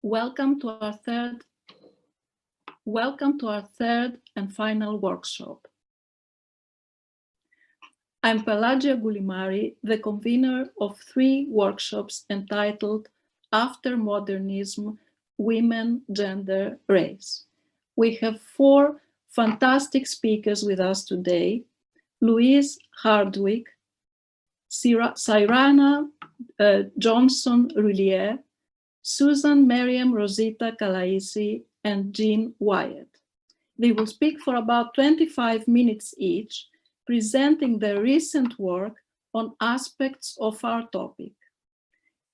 Welcome to our third and final workshop. I'm Pelagia Goulimari, the convener of 3 workshops entitled After Modernism, Women, Gender, Race. We have 4 fantastic speakers with us today: Louise, Hardwick, Cyraina, Johnson-Roullier, Suzan, Meryem, Rosita, Kalayci, and Wyatt. They will speak for about 25 minutes each, presenting their recent work on aspects of our topic.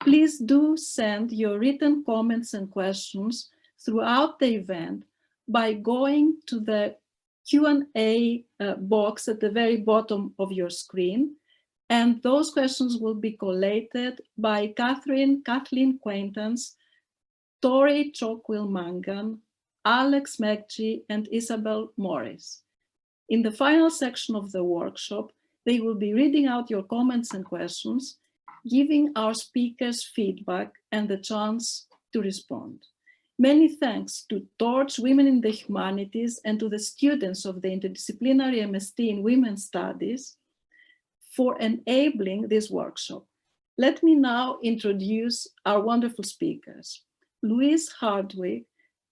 Please do send your written comments and questions throughout the event by going to the Q&A box at the very bottom of your screen, and those questions will be collated by Kathleen Quaintance, Tori Chokwil-Mangan, Alex Megji, and Isabel Morris. In the final section of the workshop, they will be reading out your comments and questions, giving our speakers feedback and the chance to respond. Many thanks to Torch Women in the Humanities and to the students of the interdisciplinary MST in Women's Studies for enabling this workshop. Let me now introduce our wonderful speakers. Louise Hardwick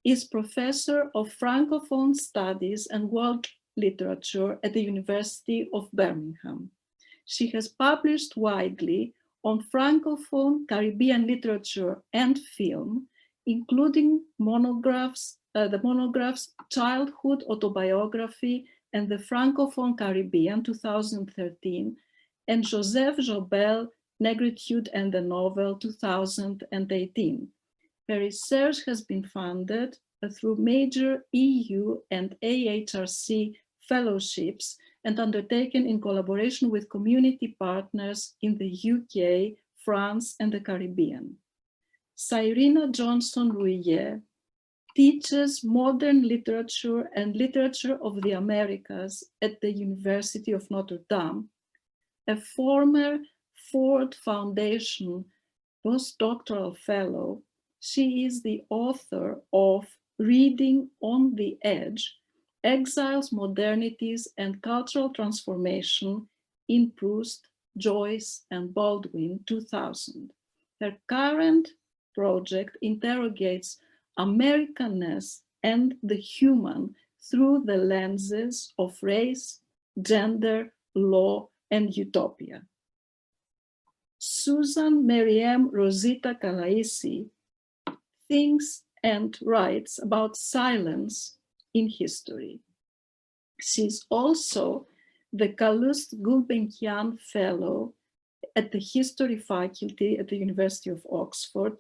is Professor of Francophone Studies and World Literature at the University of Birmingham. She has published widely on Francophone Caribbean literature and film, including the monographs Childhood Autobiography and the Francophone Caribbean 2013, and Joseph Jobel, Negritude and the Novel 2018. Her research has been funded through major EU and AHRC fellowships and undertaken in collaboration with community partners in the UK, France, and the Caribbean. Cyraina Johnson-Roullier teaches modern literature and literature of the Americas at the University of Notre, a former Ford Foundation postdoctoral fellow. She is the author of Reading on the Edge: Exiles, Modernities, and Cultural Transformation in Proust, Joyce, and Baldwin 2000. Her current project interrogates Americanness and the human through the lenses of race, gender, law, and utopia. Suzan Meryem Rosita Kalayci thinks and writes about silence in history. She's also the Calouste Gulbenkian Fellow at the History Faculty at the University of Oxford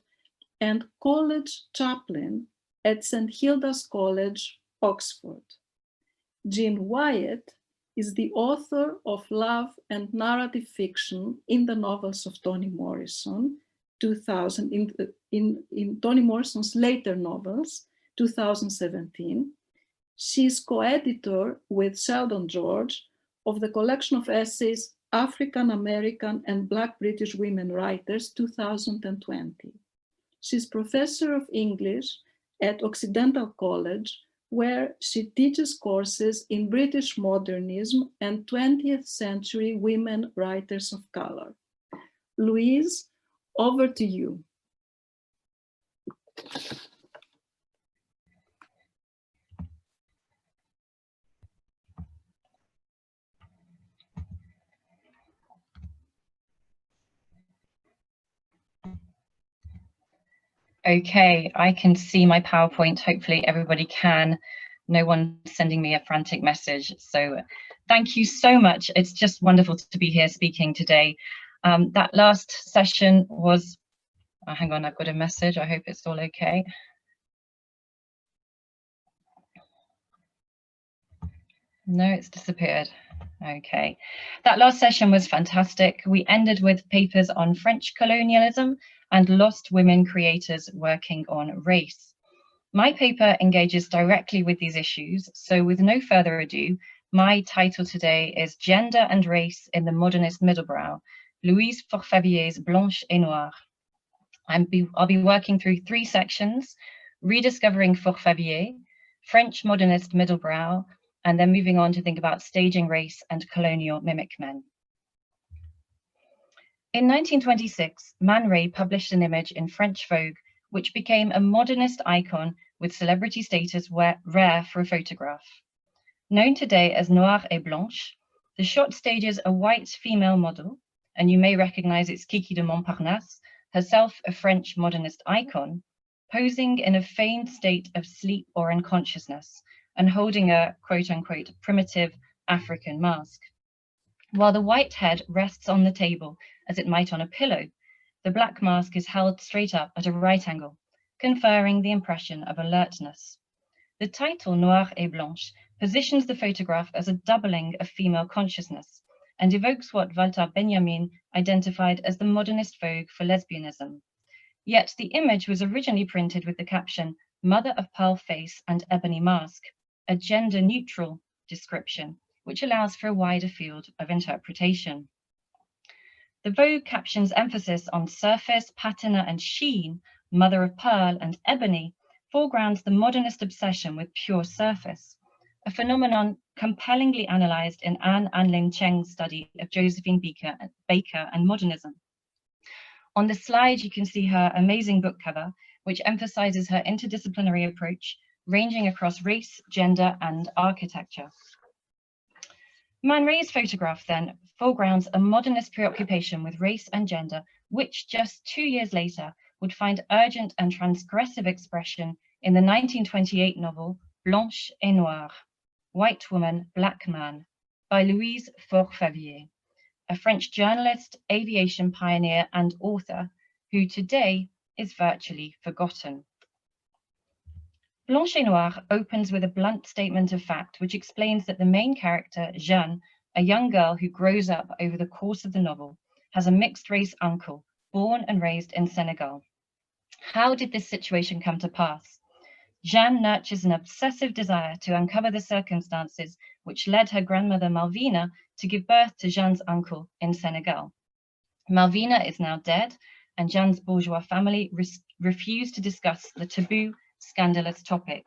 and College Chaplain at St. Hilda's College, Oxford. Wyatt is the author of Love and Narrative Fiction in the novels of Toni Morrison, 2000, in Toni Morrison's later novels, 2017. She's co-editor with Sheldon George of the collection of essays African American and Black British Women Writers, 2020. She's professor of English at Occidental College, where she teaches courses in British modernism and 20th century women writers of color. Louise, over to you. Okay, I can see my PowerPoint. Hopefully everybody can. No one sending me a frantic message. So thank you so much. It's just wonderful to be here speaking today. That last session was, hang on, I've got a message. I hope it's all okay. No, it's disappeared. Okay, that last session was fantastic. We ended with papers on French colonialism and lost women creators working on race. My paper engages directly with these issues, so with no further ado, my title today is Gender and Race in the Modernist Middlebrow, Louise Forfavier's Blanche et Noire. I'll be working through 3 sections: rediscovering Forfavier, French modernist middle brow, and then moving on to think about staging race and colonial mimic men. In 1926, Man Ray published an image in French Vogue, which became a modernist icon with celebrity status rare for a photograph. Known today as Noir et Blanche, the shot stages a white female model, and you may recognize its Kiki de Montparnasse, herself a French modernist icon, posing in a feigned state of sleep or unconsciousness and holding a quote-unquote primitive African mask. While the white head rests on the table as it might on a pillow, the black mask is held straight up at a right angle, conferring the impression of alertness. The title Noir et Blanche positions the photograph as a doubling of female consciousness and evokes what Walter Benjamin identified as the modernist vogue for lesbianism. Yet the image was originally printed with the caption, "Mother of pearl face and ebony mask," a gender-neutral description, which allows for a wider field of interpretation. The Vogue caption's emphasis on surface, patina, and sheen, mother of pearl and ebony, foregrounds the modernist obsession with pure surface, a phenomenon compellingly analysed in Anne Anlin Cheng's study of Josephine Baker and modernism. On the slide, you can see her amazing book cover, which emphasises her interdisciplinary approach, ranging across race, gender, and architecture. Man Ray's photograph then foregrounds a modernist preoccupation with race and gender, which just 2 years later would find urgent and transgressive expression in the 1928 novel Blanche et Noire, White Woman, Black Man, by Louise Forfavier, a French journalist, aviation pioneer, and author who today is virtually forgotten. Blanche et Noire opens with a blunt statement of fact, which explains that the main character, Jeanne, a young girl who grows up over the course of the novel, has a mixed-race uncle, born and raised in Senegal. How did this situation come to pass? Jeanne nurtures an obsessive desire to uncover the circumstances which led her grandmother Malvina to give birth to Jeanne's uncle in Senegal. Malvina is now dead, and Jeanne's bourgeois family refuse to discuss the taboo, scandalous topic.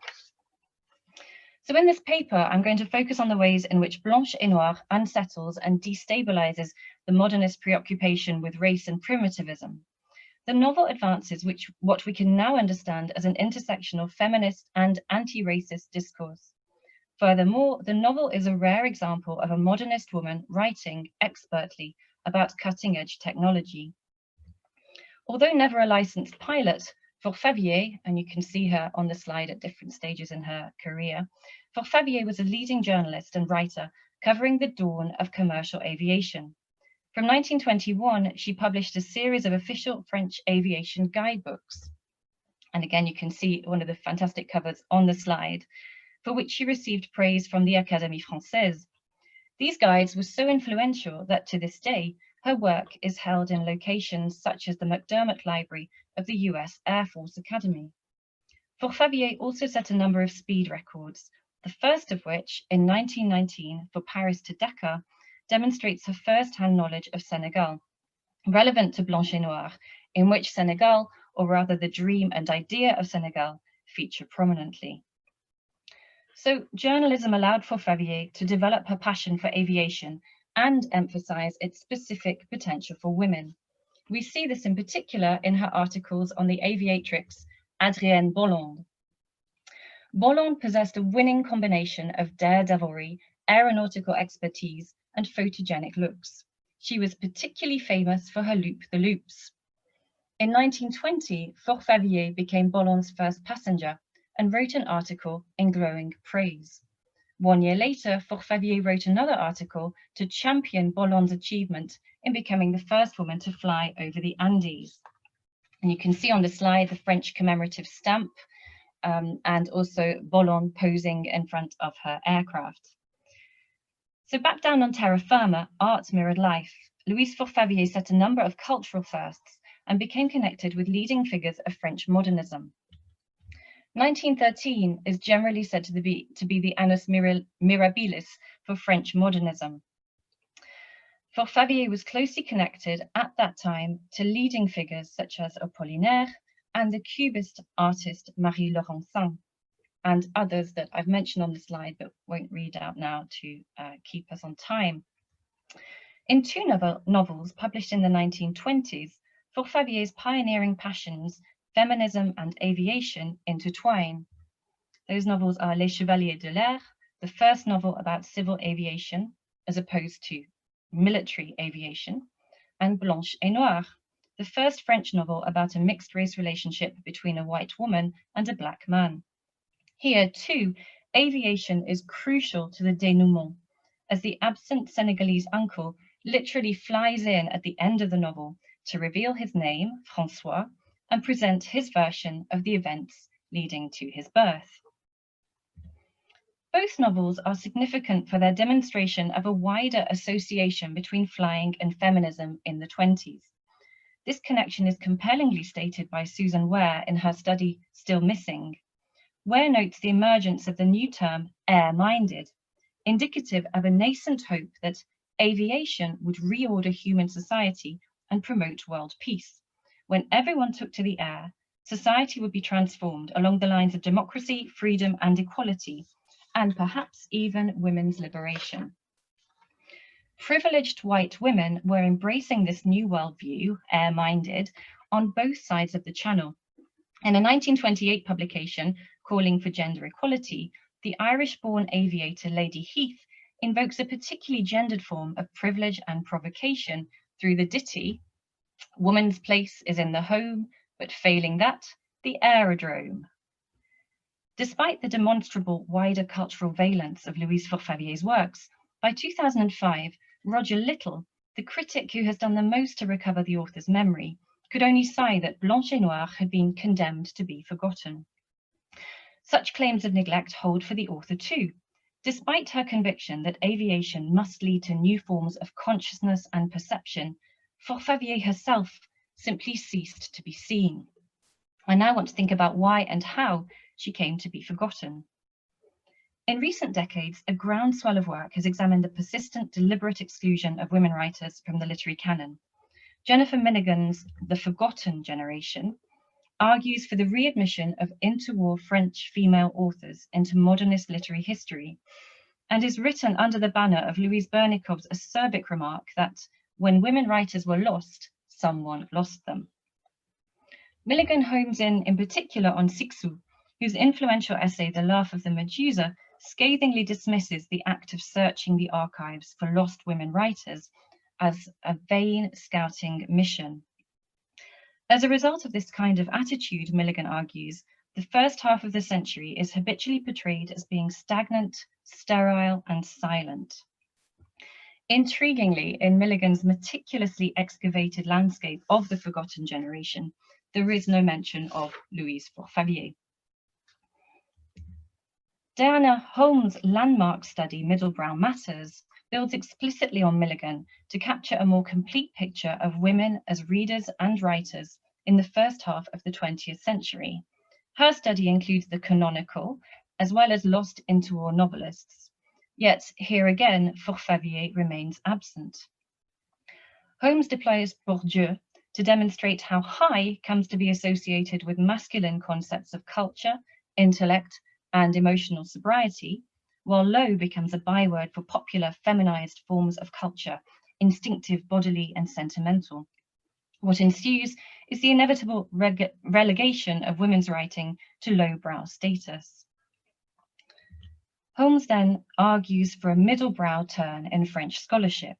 So in this paper, I'm going to focus on the ways in which Blanche et Noire unsettles and destabilizes the modernist preoccupation with race and primitivism. The novel advances what we can now understand as an intersection of feminist and anti-racist discourse. Furthermore, the novel is a rare example of a modernist woman writing expertly about cutting-edge technology. Although never a licensed pilot, Forfavier, and you can see her on the slide at different stages in her career, Forfavier was a leading journalist and writer covering the dawn of commercial aviation. From 1921, she published a series of official French aviation guidebooks. And again, you can see one of the fantastic covers on the slide, for which she received praise from the Académie Française. These guides were so influential that to this day, her work is held in locations such as the McDermott Library of the US Air Force Academy. Forfavier also set a number of speed records, the first of which, in 1919, for Paris to Dakar, demonstrates her first-hand knowledge of Senegal, relevant to Blanche et Noire, in which Senegal, or rather the dream and idea of Senegal, feature prominently. So journalism allowed Forfavier to develop her passion for aviation and emphasize its specific potential for women. We see this in particular in her articles on the aviatrix Adrienne Bolland. Bolland possessed a winning combination of daredevilry, aeronautical expertise, and photogenic looks. She was particularly famous for her loop-the-loops. In 1920, Forfavier became Bolland's first passenger and wrote an article in glowing praise. 1 year later, Forfavier wrote another article to champion Bolland's achievement in becoming the first woman to fly over the Andes. And you can see on the slide the French commemorative stamp and also Bolland posing in front of her aircraft. So back down on terra firma, art mirrored life. Louise Forfavier set a number of cultural firsts and became connected with leading figures of French modernism. 1913 is generally said to be the annus mirabilis for French modernism. Forfavier was closely connected at that time to leading figures such as Apollinaire and the Cubist artist Marie Laurencin, and others that I've mentioned on the slide but won't read out now to keep us on time. In two novels published in the 1920s, Forfavier's pioneering passions, feminism and aviation, intertwine. Those novels are Les Chevaliers de l'Air, the first novel about civil aviation as opposed to military aviation, and Blanche et Noire, the first French novel about a mixed-race relationship between a white woman and a black man. Here, too, aviation is crucial to the denouement, as the absent Senegalese uncle literally flies in at the end of the novel to reveal his name, François, and present his version of the events leading to his birth. Both novels are significant for their demonstration of a wider association between flying and feminism in the 20s. This connection is compellingly stated by Suzan Ware in her study Still Missing. Ware notes the emergence of the new term air-minded, indicative of a nascent hope that aviation would reorder human society and promote world peace. When everyone took to the air, society would be transformed along the lines of democracy, freedom, and equality, and perhaps even women's liberation. Privileged white women were embracing this new worldview, air-minded, on both sides of the channel. In a 1928 publication calling for gender equality, the Irish-born aviator Lady Heath invokes a particularly gendered form of privilege and provocation through the ditty, "Woman's place is in the home, but failing that, the aerodrome." Despite the demonstrable wider cultural valence of Louise Forfavier's works, by 2005, Roger Little, the critic who has done the most to recover the author's memory, could only sigh that Blanche et Noire had been condemned to be forgotten. Such claims of neglect hold for the author too. Despite her conviction that aviation must lead to new forms of consciousness and perception, Forfavier herself simply ceased to be seen. I now want to think about why and how she came to be forgotten. In recent decades, a groundswell of work has examined the persistent, deliberate exclusion of women writers from the literary canon. Jennifer Milligan's The Forgotten Generation argues for the readmission of interwar French female authors into modernist literary history, and is written under the banner of Louise Bernikov's acerbic remark that when women writers were lost, someone lost them. Milligan homes in particular on Sixou, whose influential essay The Laugh of the Medusa scathingly dismisses the act of searching the archives for lost women writers as a vain scouting mission. As a result of this kind of attitude, Milligan argues, the first half of the century is habitually portrayed as being stagnant, sterile, and silent. Intriguingly, in Milligan's meticulously excavated landscape of the forgotten generation, there is no mention of Louise Forfavier. Diana Holmes' landmark study, Middlebrow Matters, builds explicitly on Milligan to capture a more complete picture of women as readers and writers in the first half of the 20th century. Her study includes the canonical, as well as lost interwar novelists. Yet, here again, Forfavier remains absent. Holmes deploys Bourdieu to demonstrate how high comes to be associated with masculine concepts of culture, intellect, and emotional sobriety, while low becomes a byword for popular feminized forms of culture, instinctive, bodily, and sentimental. What ensues is the inevitable relegation of women's writing to lowbrow status. Holmes then argues for a middlebrow turn in French scholarship,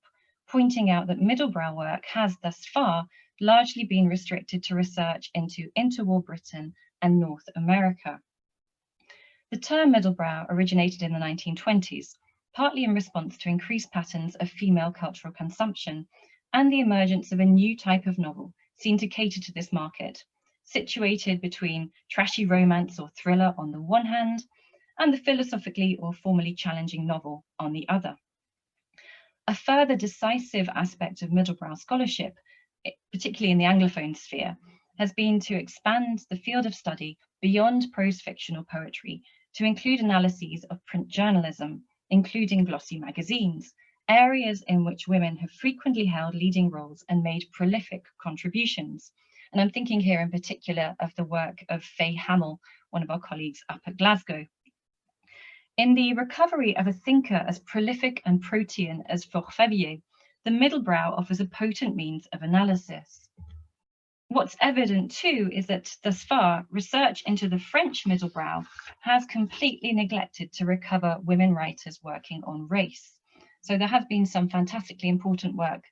pointing out that middlebrow work has thus far largely been restricted to research into interwar Britain and North America. The term middlebrow originated in the 1920s, partly in response to increased patterns of female cultural consumption and the emergence of a new type of novel seen to cater to this market, situated between trashy romance or thriller on the one hand and the philosophically or formally challenging novel on the other. A further decisive aspect of middlebrow scholarship, particularly in the Anglophone sphere, has been to expand the field of study beyond prose fictional poetry to include analyses of print journalism, including glossy magazines, areas in which women have frequently held leading roles and made prolific contributions. And I'm thinking here in particular of the work of Faye Hamill, one of our colleagues up at Glasgow. In the recovery of a thinker as prolific and protean as Forfavier, the middle brow offers a potent means of analysis. What's evident too is that thus far, research into the French middle brow has completely neglected to recover women writers working on race. So there has been some fantastically important work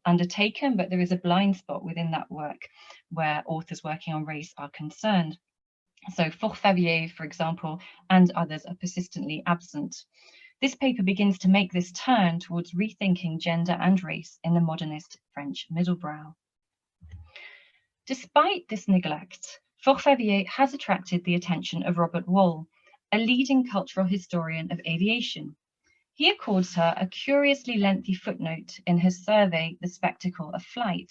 undertaken, but there is a blind spot within that work where authors working on race are concerned. So Forfavier, for example, and others are persistently absent. This paper begins to make this turn towards rethinking gender and race in the modernist French middle brow. Despite this neglect, Forfavier has attracted the attention of Robert Wall, a leading cultural historian of aviation. He accords her a curiously lengthy footnote in his survey, The Spectacle of Flight.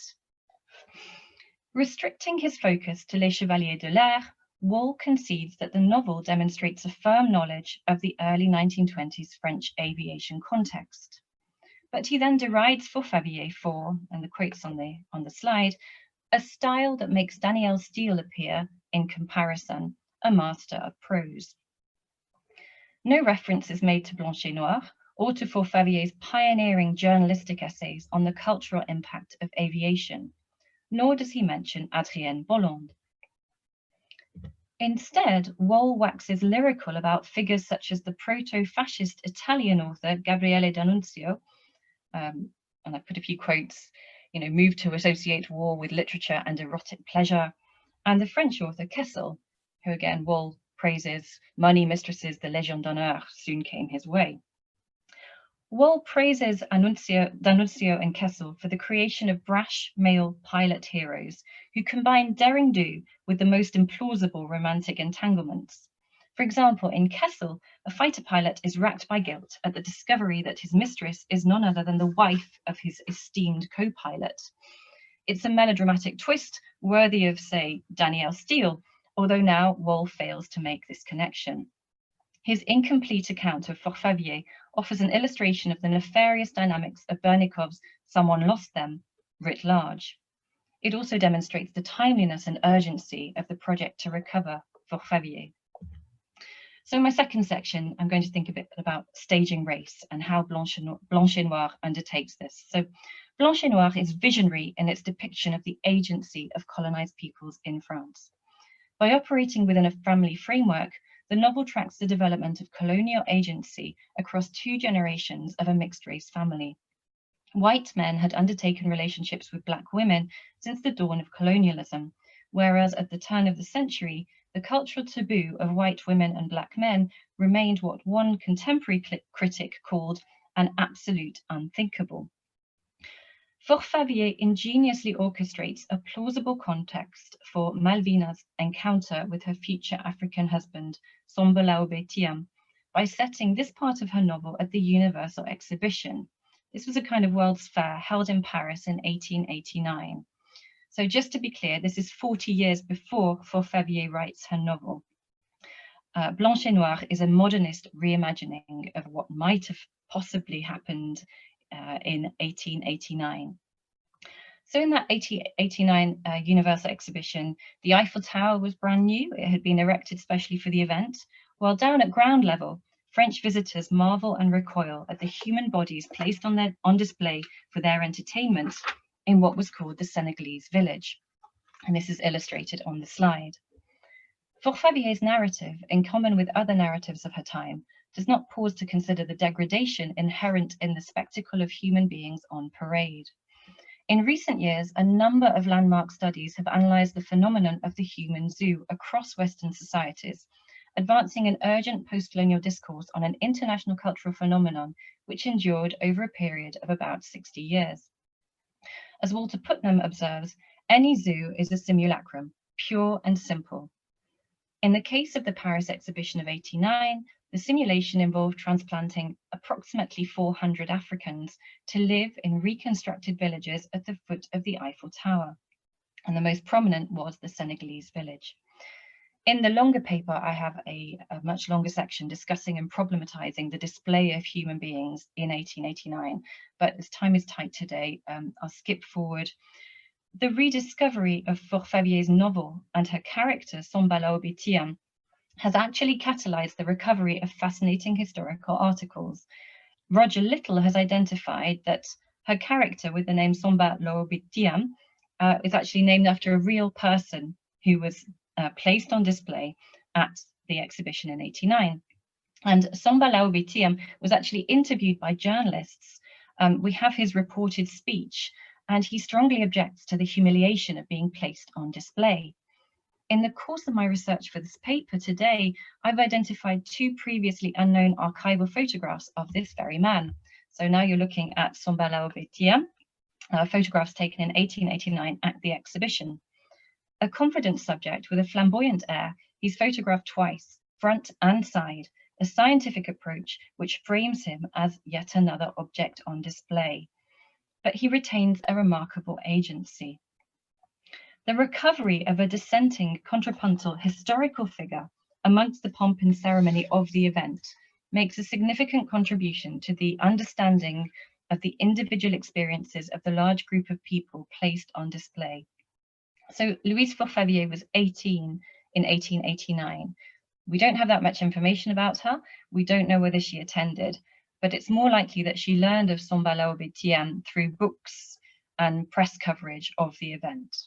Restricting his focus to Les Chevaliers de l'Air, Wall concedes that the novel demonstrates a firm knowledge of the early 1920s French aviation context. But he then derides Forfavier for, and the quotes on the slide, a style that makes Danielle Steele appear, in comparison, a master of prose. No reference is made to Blanche et Noir or to Forfavier's pioneering journalistic essays on the cultural impact of aviation, nor does he mention Adrienne Bolland. Instead, Wall waxes lyrical about figures such as the proto-fascist Italian author Gabriele D'Annunzio, and I put a few quotes, moved to associate war with literature and erotic pleasure, and the French author Kessel, who again Wall praises money mistresses, the Légion d'honneur soon came his way. Wall praises D'Annunzio and Kessel for the creation of brash male pilot heroes who combine daring do with the most implausible romantic entanglements. For example, in Kessel, a fighter pilot is racked by guilt at the discovery that his mistress is none other than the wife of his esteemed co-pilot. It's a melodramatic twist worthy of, say, Danielle Steele, although now Wall fails to make this connection. His incomplete account of Forfavier offers an illustration of the nefarious dynamics of Bernikov's Someone Lost Them, writ large. It also demonstrates the timeliness and urgency of the project to recover Forfavier. So in my second section, I'm going to think a bit about staging race and how Blanche et Noir undertakes this. So Blanche et Noir is visionary in its depiction of the agency of colonized peoples in France. By operating within a family framework, the novel tracks the development of colonial agency across 2 generations of a mixed-race family. White men had undertaken relationships with Black women since the dawn of colonialism, whereas at the turn of the century, the cultural taboo of white women and Black men remained what one contemporary critic called an absolute unthinkable. Forfavier ingeniously orchestrates a plausible context for Malvina's encounter with her future African husband, Sombalaobe Thiam, by setting this part of her novel at the Universal Exhibition. This was a kind of World's Fair held in Paris in 1889. So just to be clear, this is 40 years before Forfavier writes her novel. Blanche et Noir is a modernist reimagining of what might have possibly happened in 1889. So in that 1889 Universal Exhibition, the Eiffel Tower was brand new. It had been erected specially for the event, while down at ground level, French visitors marvel and recoil at the human bodies placed on display for their entertainment in what was called the Senegalese village. And this is illustrated on the slide. Forfavier's narrative, in common with other narratives of her time, does not pause to consider the degradation inherent in the spectacle of human beings on parade. In recent years, a number of landmark studies have analysed the phenomenon of the human zoo across Western societies, advancing an urgent post-colonial discourse on an international cultural phenomenon which endured over a period of about 60 years. As Walter Putnam observes, any zoo is a simulacrum, pure and simple. In the case of the Paris exhibition of '89, the simulation involved transplanting approximately 400 Africans to live in reconstructed villages at the foot of the Eiffel Tower, and the most prominent was the Senegalese village. In the longer paper, I have a much longer section discussing and problematizing the display of human beings in 1889. But as time is tight today, I'll skip forward. The rediscovery of Forfavier's novel and her character, Sombala Obitiam, has actually catalyzed the recovery of fascinating historical articles. Roger Little has identified that her character with the name Somba Loobitiam is actually named after a real person who was placed on display at the exhibition in 89. And Somba Loobitiam was actually interviewed by journalists. We have his reported speech, and he strongly objects to the humiliation of being placed on display. In the course of my research for this paper today, I've identified 2 previously unknown archival photographs of this very man. So now you're looking at Somba Loobitiam, photographs taken in 1889 at the exhibition. A confident subject with a flamboyant air, he's photographed twice, front and side, a scientific approach which frames him as yet another object on display. But he retains a remarkable agency. The recovery of a dissenting contrapuntal historical figure amongst the pomp and ceremony of the event makes a significant contribution to the understanding of the individual experiences of the large group of people placed on display. So Louise Forfavier was 18 in 1889. We don't have that much information about her. We don't know whether she attended, but it's more likely that she learned of Somba Loobitiam through books and press coverage of the event.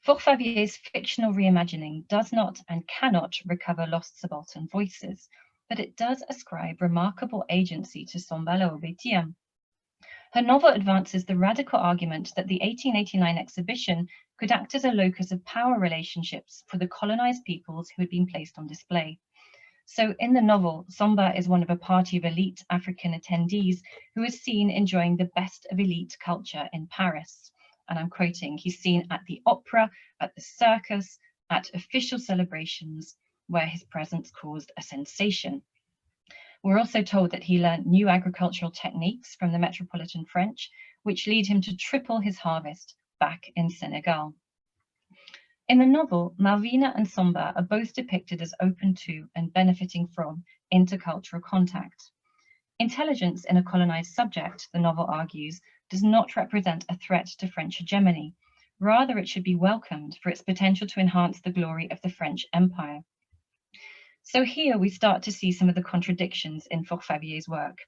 Forfavier's fictional reimagining does not and cannot recover lost subaltern voices, but it does ascribe remarkable agency to Somba Loobitiam. Her novel advances the radical argument that the 1889 exhibition could act as a locus of power relationships for the colonized peoples who had been placed on display. So in the novel, Somba is one of a party of elite African attendees who is seen enjoying the best of elite culture in Paris. And I'm quoting, he's seen at the opera, at the circus, at official celebrations where his presence caused a sensation. We're also told that he learned new agricultural techniques from the metropolitan French, which lead him to triple his harvest back in Senegal. In the novel, Malvina and Somba are both depicted as open to and benefiting from intercultural contact. Intelligence in a colonized subject, the novel argues, does not represent a threat to French hegemony. Rather, it should be welcomed for its potential to enhance the glory of the French Empire. So here we start to see some of the contradictions in Forfavier's work.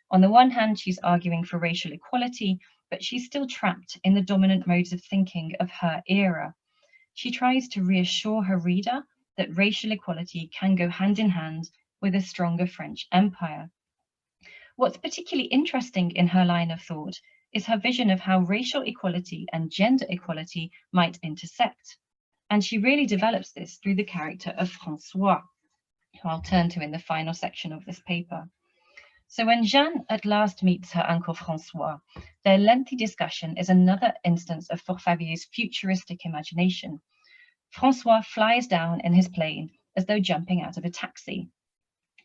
On the one hand, she's arguing for racial equality, but she's still trapped in the dominant modes of thinking of her era. She tries to reassure her reader that racial equality can go hand in hand with a stronger French Empire. What's particularly interesting in her line of thought is her vision of how racial equality and gender equality might intersect. And she really develops this through the character of François, who I'll turn to in the final section of this paper. So when Jeanne at last meets her uncle François, their lengthy discussion is another instance of Forfavier's futuristic imagination. François flies down in his plane as though jumping out of a taxi.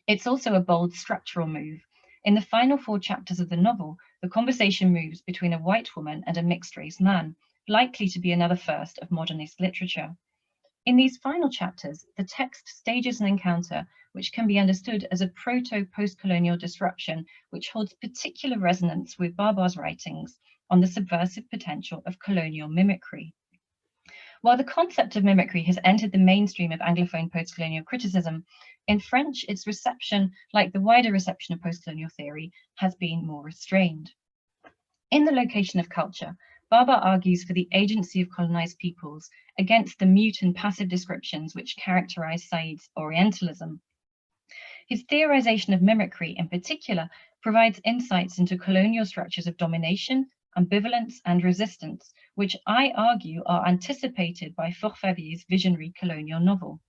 It's also a bold structural move. In the final 4 chapters of the novel, the conversation moves between a white woman and a mixed-race man, likely to be another first of modernist literature. In these final chapters, the text stages an encounter which can be understood as a proto-postcolonial disruption which holds particular resonance with Barbar's writings on the subversive potential of colonial mimicry. While the concept of mimicry has entered the mainstream of Anglophone postcolonial criticism, in French, its reception, like the wider reception of postcolonial theory, has been more restrained. In The Location of Culture, Barbar argues for the agency of colonized peoples against the mute and passive descriptions which characterize Said's Orientalism. His theorization of mimicry, in particular, provides insights into colonial structures of domination, ambivalence, and resistance, which I argue are anticipated by Forfavier's visionary colonial novel.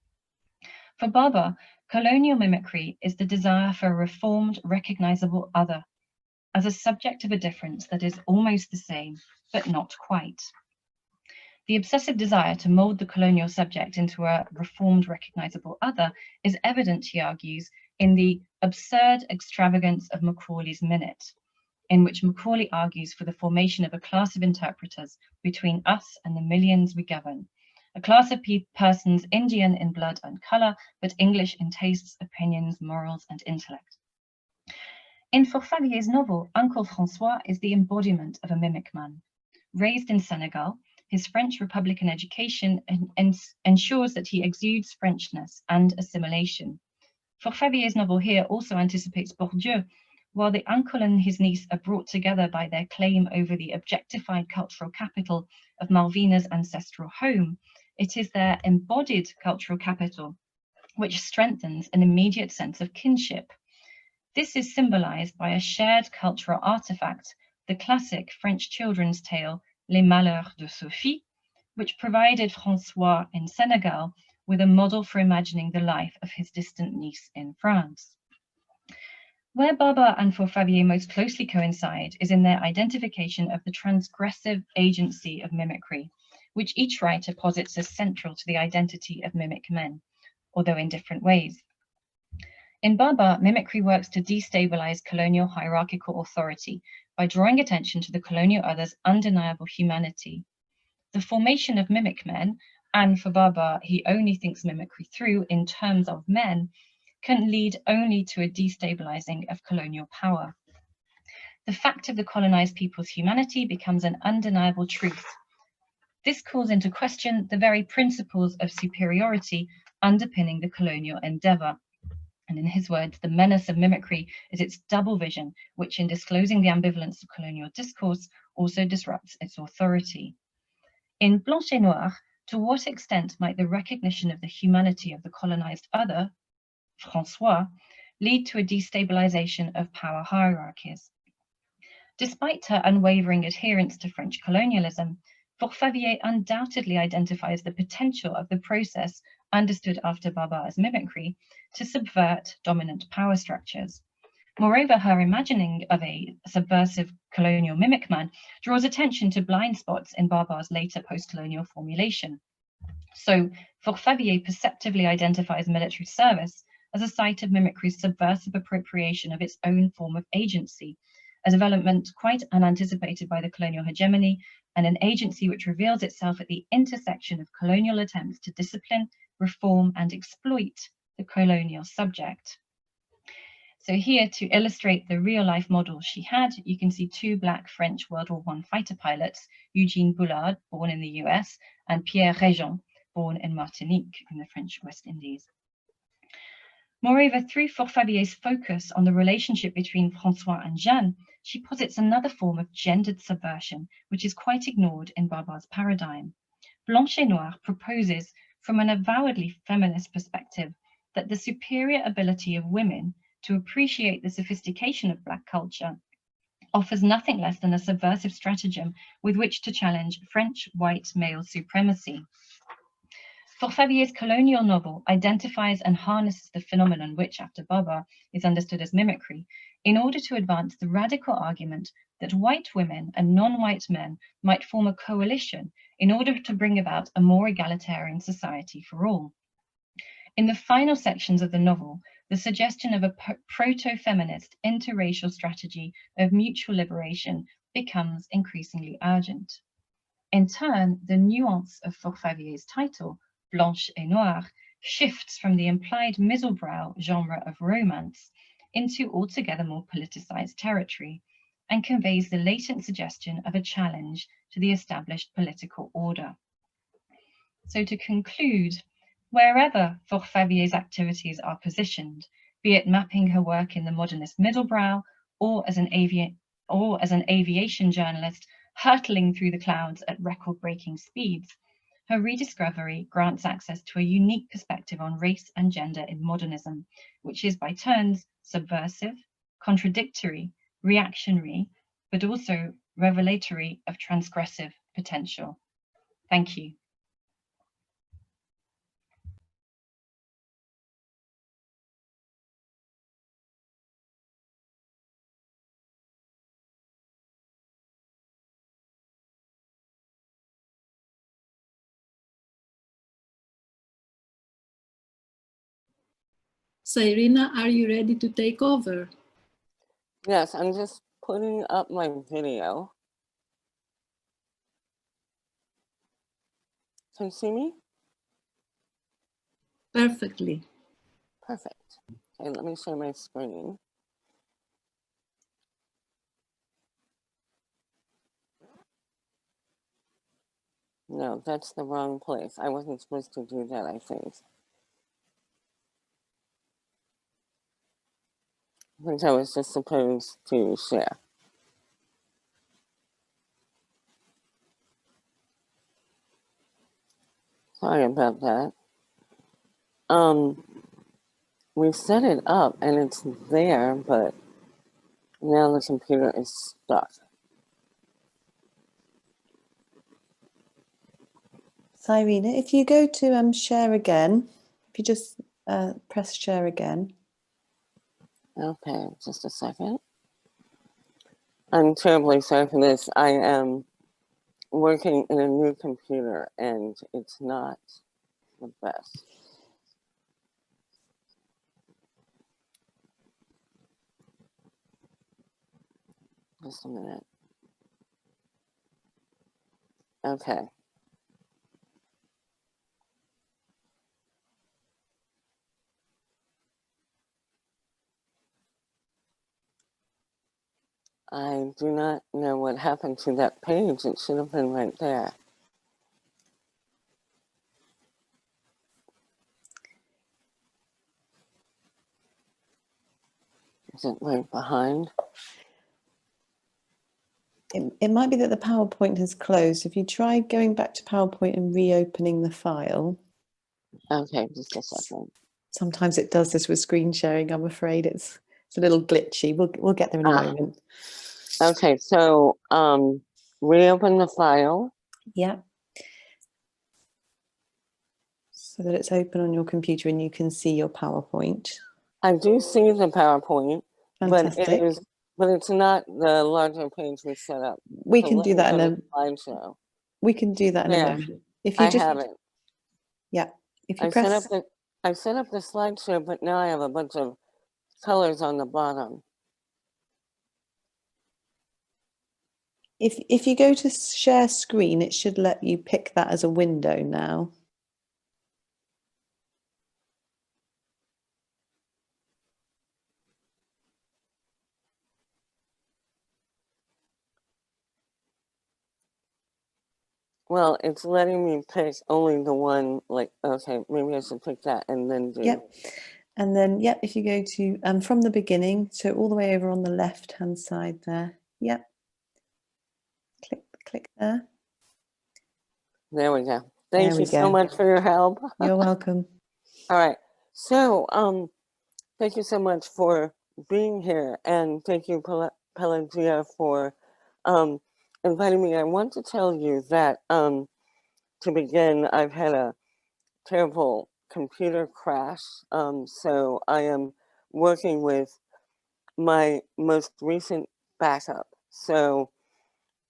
For Barbar, colonial mimicry is the desire for a reformed, recognizable other, as a subject of a difference that is almost the same, but not quite. The obsessive desire to mold the colonial subject into a reformed, recognizable other is evident, he argues, in the absurd extravagance of Macaulay's Minute, in which Macaulay argues for the formation of a class of interpreters between us and the millions we govern, a class of persons Indian in blood and color, but English in tastes, opinions, morals, and intellect. In Forfavier's novel, Uncle Francois is the embodiment of a mimic man. Raised in Senegal, his French Republican education ensures that he exudes Frenchness and assimilation. Forfavier's novel here also anticipates Bourdieu. While the uncle and his niece are brought together by their claim over the objectified cultural capital of Malvina's ancestral home, it is their embodied cultural capital which strengthens an immediate sense of kinship. This is symbolized by a shared cultural artifact, the classic French children's tale Les Malheurs de Sophie, which provided Francois in Senegal with a model for imagining the life of his distant niece in France. Where Baba and Forfavier most closely coincide is in their identification of the transgressive agency of mimicry, which each writer posits as central to the identity of mimic men, although in different ways. In Baba, mimicry works to destabilize colonial hierarchical authority by drawing attention to the colonial other's undeniable humanity. The formation of mimic men, and for Baba, he only thinks mimicry through in terms of men, can lead only to a destabilizing of colonial power. The fact of the colonized people's humanity becomes an undeniable truth. This calls into question the very principles of superiority underpinning the colonial endeavor. And in his words, the menace of mimicry is its double vision, which in disclosing the ambivalence of colonial discourse also disrupts its authority. In Blanche et Noir, to what extent might the recognition of the humanity of the colonized other, Francois, lead to a destabilization of power hierarchies? Despite her unwavering adherence to French colonialism, Forfavier undoubtedly identifies the potential of the process understood after Baba as mimicry to subvert dominant power structures. Moreover, her imagining of a subversive colonial mimic man draws attention to blind spots in Baba's later post-colonial formulation. So, Forfavier perceptively identifies military service as a site of mimicry's subversive appropriation of its own form of agency, a development quite unanticipated by the colonial hegemony, and an agency which reveals itself at the intersection of colonial attempts to discipline, reform, and exploit the colonial subject. So here, to illustrate the real-life model she had, you can see two black French World War I fighter pilots, Eugene Bullard, born in the US, and Pierre Réjean, born in Martinique in the French West Indies. Moreover, through Forfavier's focus on the relationship between Francois and Jeanne, she posits another form of gendered subversion, which is quite ignored in Baba's paradigm. Blanche et Noir proposes, from an avowedly feminist perspective, that the superior ability of women to appreciate the sophistication of Black culture offers nothing less than a subversive stratagem with which to challenge French white male supremacy. Forfavier's colonial novel identifies and harnesses the phenomenon which, after Baba, is understood as mimicry, in order to advance the radical argument that white women and non-white men might form a coalition in order to bring about a more egalitarian society for all. In the final sections of the novel, the suggestion of a proto-feminist interracial strategy of mutual liberation becomes increasingly urgent. In turn, the nuance of Forfavier's title, Blanche et Noire, shifts from the implied middlebrow genre of romance into altogether more politicized territory, and conveys the latent suggestion of a challenge to the established political order. So to conclude, wherever Forfavier's activities are positioned, be it mapping her work in the modernist middlebrow or as an aviation journalist hurtling through the clouds at record-breaking speeds, her rediscovery grants access to a unique perspective on race and gender in modernism, which is by turns subversive, contradictory, reactionary, but also revelatory of transgressive potential. Thank you. Cyraina, are you ready to take over? Yes, I'm just putting up my video. Can you see me? Perfectly. Perfect. Okay, let me share my screen. No, that's the wrong place. I wasn't supposed to do that, I think. I think I was just supposed to share. Sorry about that. We set it up and it's there, but now the computer is stuck. Cyraina, if you go to share again, if you just press share again. Okay, just a second. I'm terribly sorry for this. I am working in a new computer and it's not the best. Just a minute. Okay. I do not know what happened to that page. It should have been right there. Is it right behind? It might be that the PowerPoint has closed. If you try going back to PowerPoint and reopening the file. Okay, just a second. Sometimes it does this with screen sharing. I'm afraid it's a little glitchy. We'll get there in a moment. Okay, so reopen the file. Yeah. So that it's open on your computer and you can see your PowerPoint. I do see the PowerPoint, Fantastic. but it's not the larger page we set up. We can do that in a slideshow. We can do that in a moment. If you have it. Yeah. If you I set up the slideshow, but now I have a bunch of colors on the bottom. If you go to share screen, it should let you pick that as a window now. Well, it's letting me pick only the one, like, okay, maybe I should pick that and then do. Yep. And then, yep, if you go to from the beginning, so all the way over on the left-hand side there. Yep. Click there. There we go. Thank you so much for your help. You're welcome. All right. So, thank you so much for being here, and thank you, Pelagia, for inviting me. I want to tell you that to begin, I've had a terrible computer crash, so I am working with my most recent backup. So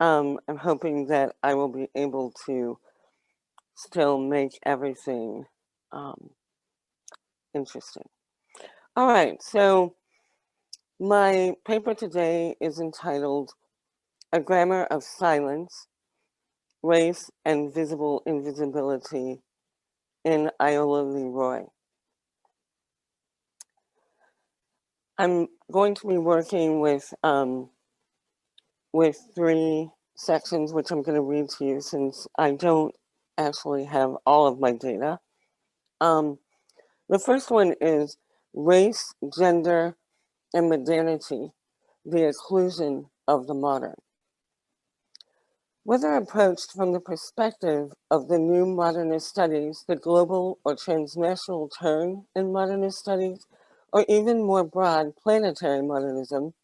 I'm hoping that I will be able to still make everything interesting. All right, so my paper today is entitled A Grammar of Silence, Race and Visible Invisibility in Iola Leroy. I'm going to be working with 3 sections, which I'm going to read to you since I don't actually have all of my data. The first one is Race, Gender, and Modernity, the Exclusion of the Modern. Whether approached from the perspective of the new modernist studies, the global or transnational turn in modernist studies, or even more broad planetary modernism,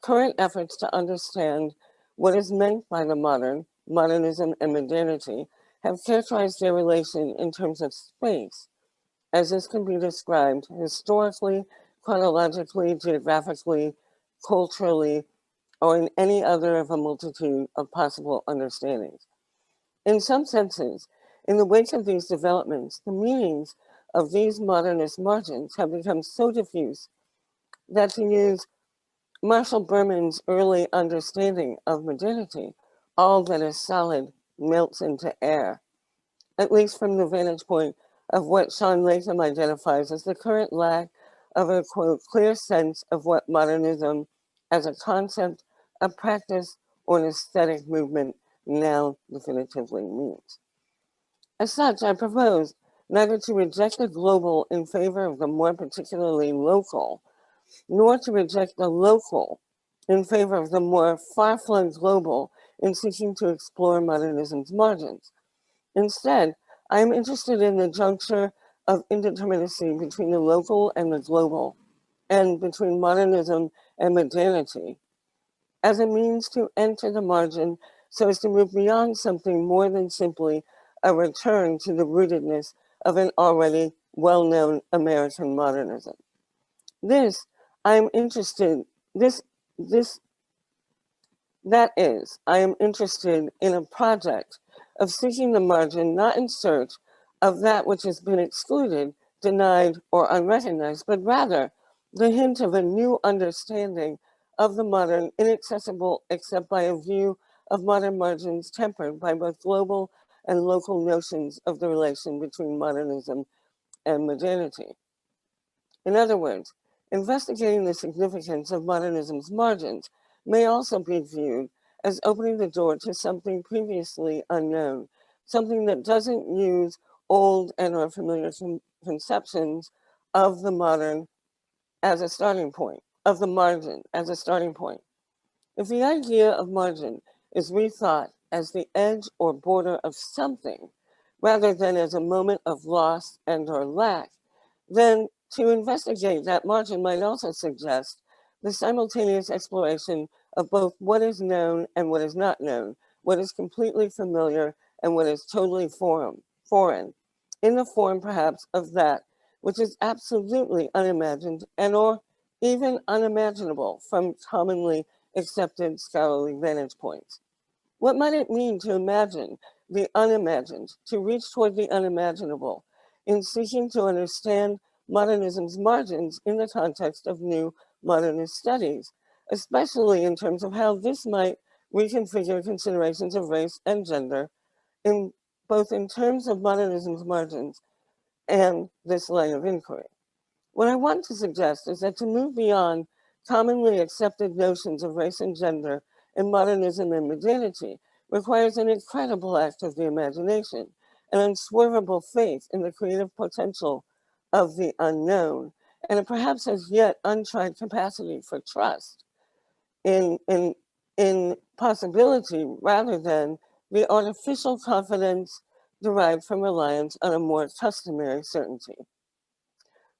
current efforts to understand what is meant by the modern, modernism, and modernity have characterized their relation in terms of space, as this can be described historically, chronologically, geographically, culturally, or in any other of a multitude of possible understandings. In some senses, in the wake of these developments, the meanings of these modernist margins have become so diffuse that, to use Marshall Berman's early understanding of modernity, all that is solid melts into air, at least from the vantage point of what Sean Latham identifies as the current lack of a, quote, clear sense of what modernism as a concept, a practice, or an aesthetic movement now definitively means. As such, I propose neither to reject the global in favor of the more particularly local, nor to reject the local in favor of the more far-flung global in seeking to explore modernism's margins. Instead, I am interested in the juncture of indeterminacy between the local and the global, and between modernism and modernity, as a means to enter the margin so as to move beyond something more than simply a return to the rootedness of an already well-known American modernism. This, I'm interested, I am interested in a project of seeking the margin not in search of that which has been excluded, denied, or unrecognized, but rather the hint of a new understanding of the modern, inaccessible except by a view of modern margins tempered by both global and local notions of the relation between modernism and modernity. In other words, investigating the significance of modernism's margins may also be viewed as opening the door to something previously unknown, something that doesn't use old and or familiar conceptions of the modern as a starting point, of the margin as a starting point. If the idea of margin is rethought as the edge or border of something, rather than as a moment of loss and or lack, then to investigate that margin might also suggest the simultaneous exploration of both what is known and what is not known, what is completely familiar and what is totally foreign, in the form perhaps of that which is absolutely unimagined and or even unimaginable from commonly accepted scholarly vantage points. What might it mean to imagine the unimagined, to reach toward the unimaginable, in seeking to understand modernism's margins in the context of new modernist studies, especially in terms of how this might reconfigure considerations of race and gender, in both in terms of modernism's margins and this line of inquiry? What I want to suggest is that to move beyond commonly accepted notions of race and gender in modernism and modernity requires an incredible act of the imagination, an unswervable faith in the creative potential of the unknown, and a perhaps as yet untried capacity for trust in possibility rather than the artificial confidence derived from reliance on a more customary certainty.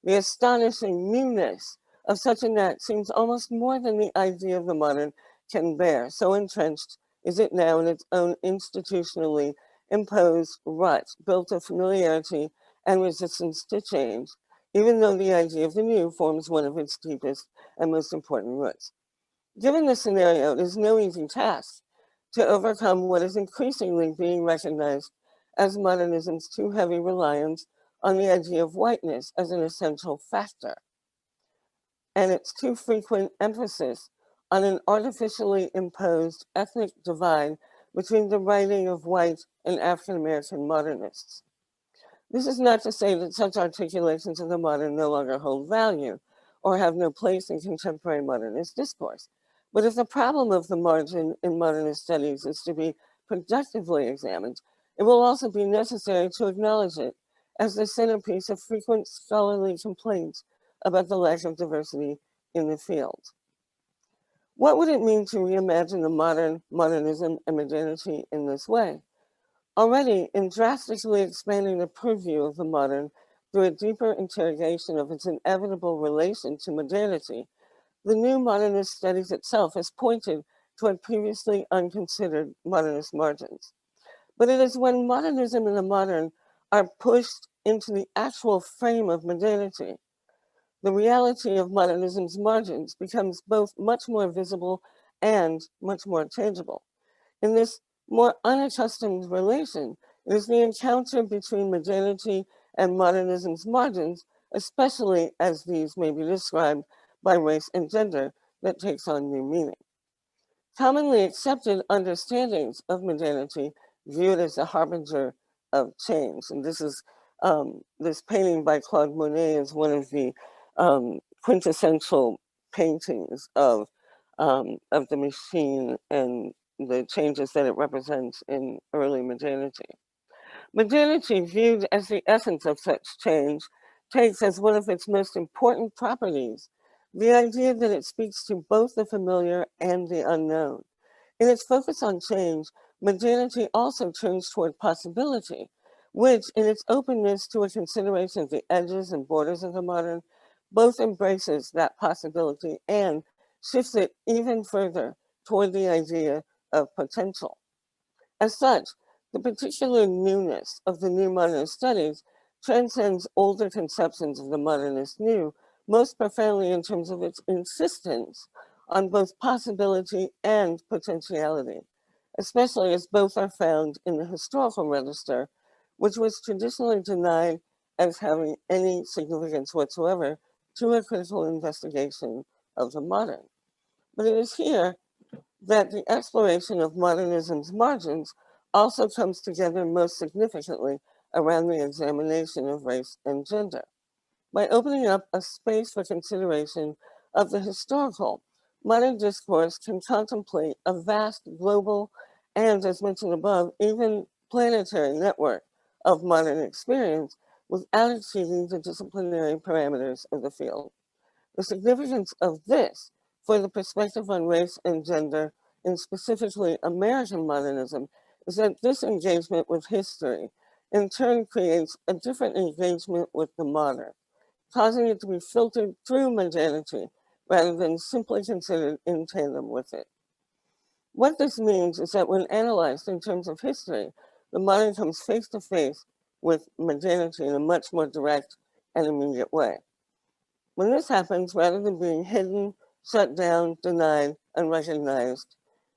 The astonishing newness of such an act seems almost more than the idea of the modern can bear. So entrenched is it now in its own institutionally imposed rut, built of familiarity and resistance to change, even though the idea of the new forms one of its deepest and most important roots. Given this scenario, it is no easy task to overcome what is increasingly being recognized as modernism's too heavy reliance on the idea of whiteness as an essential factor, and its too frequent emphasis on an artificially imposed ethnic divide between the writing of white and African-American modernists. This is not to say that such articulations of the modern no longer hold value or have no place in contemporary modernist discourse. But if the problem of the margin in modernist studies is to be productively examined, it will also be necessary to acknowledge it as the centerpiece of frequent scholarly complaints about the lack of diversity in the field. What would it mean to reimagine the modernism and modernity in this way? Already, in drastically expanding the purview of the modern through a deeper interrogation of its inevitable relation to modernity, the new modernist studies itself has pointed toward previously unconsidered modernist margins. But it is when modernism and the modern are pushed into the actual frame of modernity, the reality of modernism's margins becomes both much more visible and much more tangible. In this more unaccustomed relation, it is the encounter between modernity and modernism's margins, especially as these may be described by race and gender, that takes on new meaning. Commonly accepted understandings of modernity viewed as a harbinger of change, and this is This painting by Claude Monet is one of the quintessential paintings of the machine and the changes that it represents in early modernity. Modernity, viewed as the essence of such change, takes as one of its most important properties the idea that it speaks to both the familiar and the unknown. In its focus on change, modernity also turns toward possibility, which, in its openness to a consideration of the edges and borders of the modern, both embraces that possibility and shifts it even further toward the idea of potential. As such, the particular newness of the new modernist studies transcends older conceptions of the modernist new, most profoundly in terms of its insistence on both possibility and potentiality, especially as both are found in the historical register, which was traditionally denied as having any significance whatsoever to a critical investigation of the modern. But it is here that the exploration of modernism's margins also comes together most significantly around the examination of race and gender. By opening up a space for consideration of the historical, modern discourse can contemplate a vast global and, as mentioned above, even planetary network of modern experience without exceeding the disciplinary parameters of the field. The significance of this for the perspective on race and gender, and specifically American modernism, is that this engagement with history in turn creates a different engagement with the modern, causing it to be filtered through modernity rather than simply considered in tandem with it. What this means is that when analyzed in terms of history, the modern comes face to face with modernity in a much more direct and immediate way. When this happens, rather than being hidden, shut down, denied, unrecognized,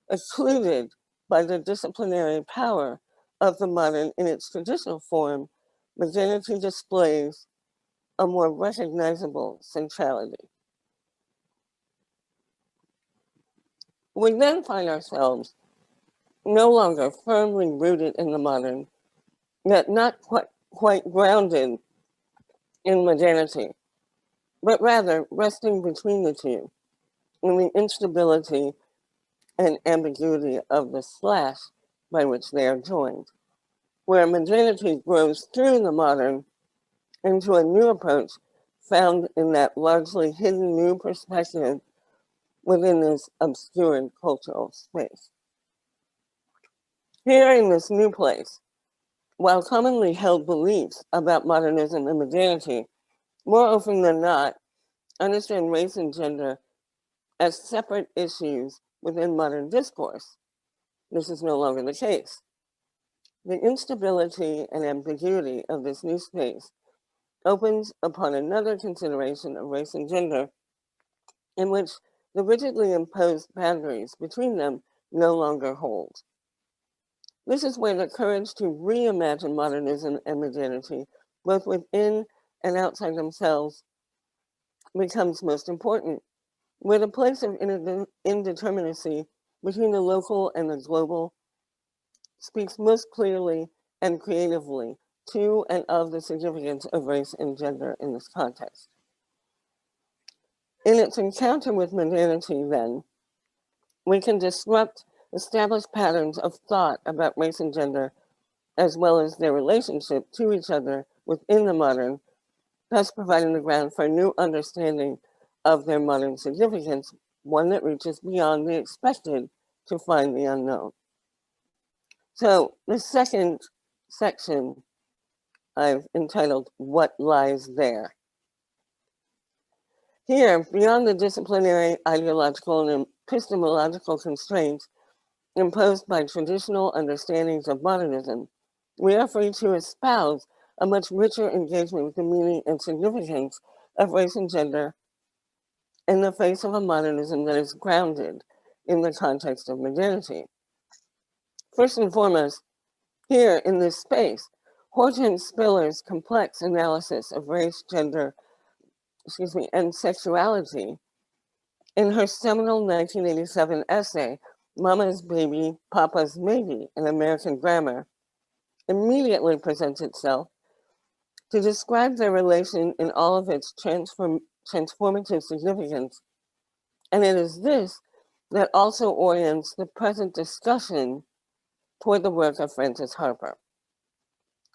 occluded by the disciplinary power of the modern in its traditional form, modernity displays a more recognizable centrality. We then find ourselves no longer firmly rooted in the modern, yet not quite grounded in modernity, but rather resting between the two in the instability and ambiguity of the slash by which they are joined, where modernity grows through the modern into a new approach found in that largely hidden new perspective within this obscured cultural space. Here in this new place, while commonly held beliefs about modernism and modernity, more often than not, understand race and gender as separate issues within modern discourse. This is no longer the case. The instability and ambiguity of this new space opens upon another consideration of race and gender in which the rigidly imposed boundaries between them no longer hold. This is where the courage to reimagine modernism and modernity, both within and outside themselves, becomes most important, where the place of indeterminacy between the local and the global speaks most clearly and creatively to and of the significance of race and gender in this context. In its encounter with modernity, then, we can disrupt established patterns of thought about race and gender, as well as their relationship to each other within the modern, thus providing the ground for a new understanding of their modern significance, one that reaches beyond the expected to find the unknown. So the second section I've entitled, What Lies There? Here, beyond the disciplinary, ideological, and epistemological constraints imposed by traditional understandings of modernism, we are free to espouse a much richer engagement with the meaning and significance of race and gender in the face of a modernism that is grounded in the context of modernity. First and foremost, here in this space, Hortense Spiller's complex analysis of race, gender, and sexuality in her seminal 1987 essay, Mama's Baby, Papa's Maybe, in American Grammar, immediately presents itself to describe their relation in all of its transformative significance. And it is this that also orients the present discussion toward the work of Frances Harper.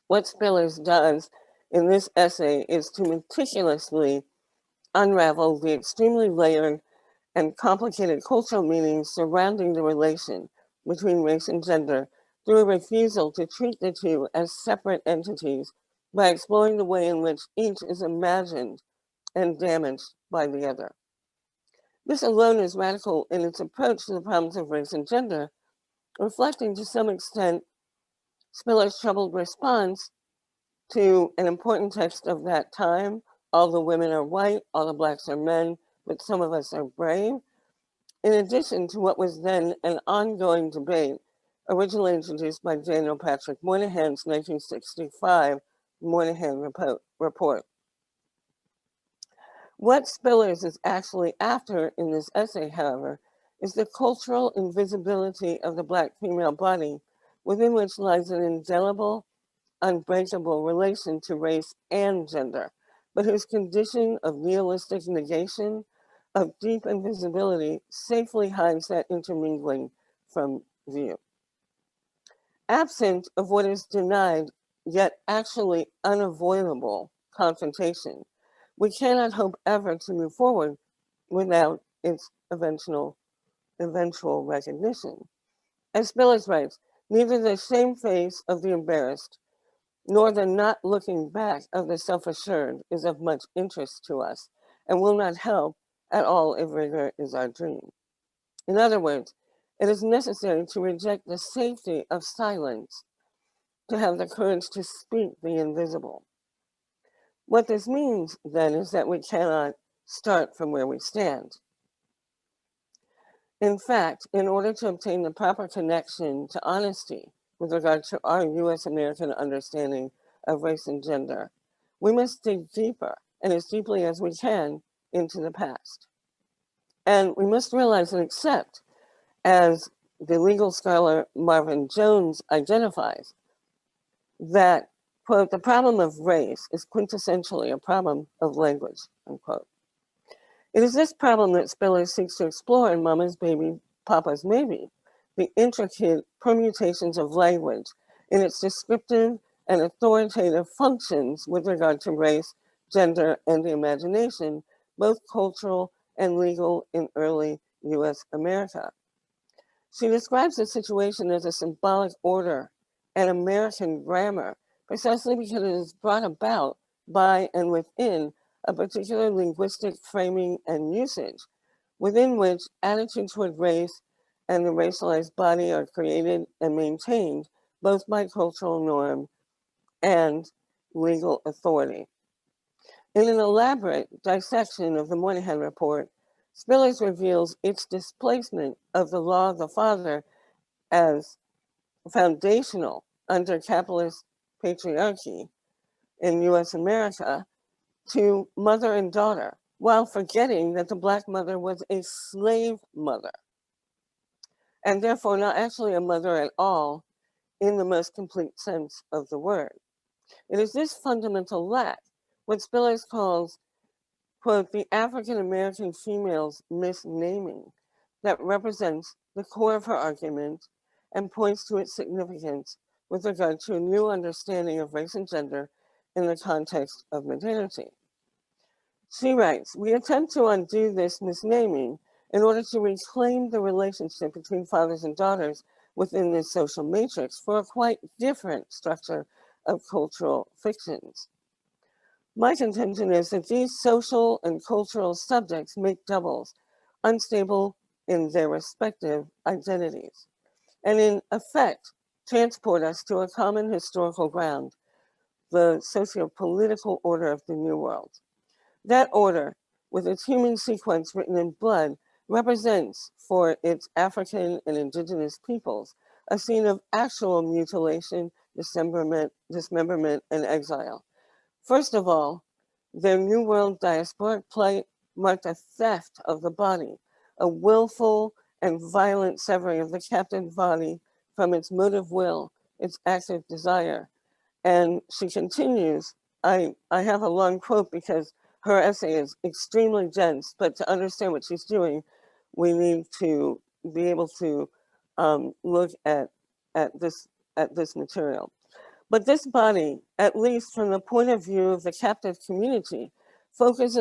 What Spillers does in this essay is to meticulously unravel the extremely layered and complicated cultural meanings surrounding the relation between race and gender through a refusal to treat the two as separate entities by exploring the way in which each is imagined and damaged by the other. This alone is radical in its approach to the problems of race and gender, reflecting to some extent Spiller's troubled response to an important text of that time, All the Women Are White, All the Blacks Are Men, but Some of Us Are Brave, in addition to what was then an ongoing debate, originally introduced by Daniel Patrick Moynihan's 1965 Moynihan Report. What Spillers is actually after in this essay, however, is the cultural invisibility of the Black female body, within which lies an indelible, unbreakable relation to race and gender, but whose condition of nihilistic negation, of deep invisibility, safely hides that intermingling from view. Absent of what is denied, yet actually unavoidable confrontation, we cannot hope ever to move forward without its eventual recognition. As Spillers writes, neither the shamefaced of the embarrassed nor the not looking back of the self-assured is of much interest to us and will not help at all if rigor is our dream. In other words, it is necessary to reject the safety of silence to have the courage to speak the invisible. What this means, then, is that we cannot start from where we stand. In fact, in order to obtain the proper connection to honesty with regard to our US-American understanding of race and gender, we must dig deeper, and as deeply as we can, into the past. And we must realize and accept, as the legal scholar Marvin Jones identifies, that, quote, the problem of race is quintessentially a problem of language, unquote. It is this problem that Spiller seeks to explore in Mama's Baby, Papa's Maybe, the intricate permutations of language in its descriptive and authoritative functions with regard to race, gender, and the imagination, both cultural and legal in early US America. She describes the situation as a symbolic order and American grammar, precisely because it is brought about by and within a particular linguistic framing and usage, within which attitudes toward race and the racialized body are created and maintained both by cultural norm and legal authority. In an elaborate dissection of the Moynihan Report, Spillers reveals its displacement of the law of the father as foundational under capitalist patriarchy in US America to mother and daughter, while forgetting that the Black mother was a slave mother, and therefore not actually a mother at all in the most complete sense of the word. It is this fundamental lack, what Spillers calls, quote, the African American female's misnaming, that represents the core of her argument and points to its significance with regard to a new understanding of race and gender in the context of modernity. She writes, we attempt to undo this misnaming in order to reclaim the relationship between fathers and daughters within this social matrix for a quite different structure of cultural fictions. My contention is that these social and cultural subjects make doubles unstable in their respective identities, and in effect transport us to a common historical ground, the socio-political order of the New World. That order, with its human sequence written in blood, represents for its African and indigenous peoples a scene of actual mutilation, dismemberment, and exile. First of all, their New World diasporic plight marked a theft of the body, a willful and violent severing of the captive body from its motive will, its active desire. And she continues, I have a long quote because her essay is extremely dense, but to understand what she's doing, we need to be able to look at this material. But this body, at least from the point of view of the captive community, focuses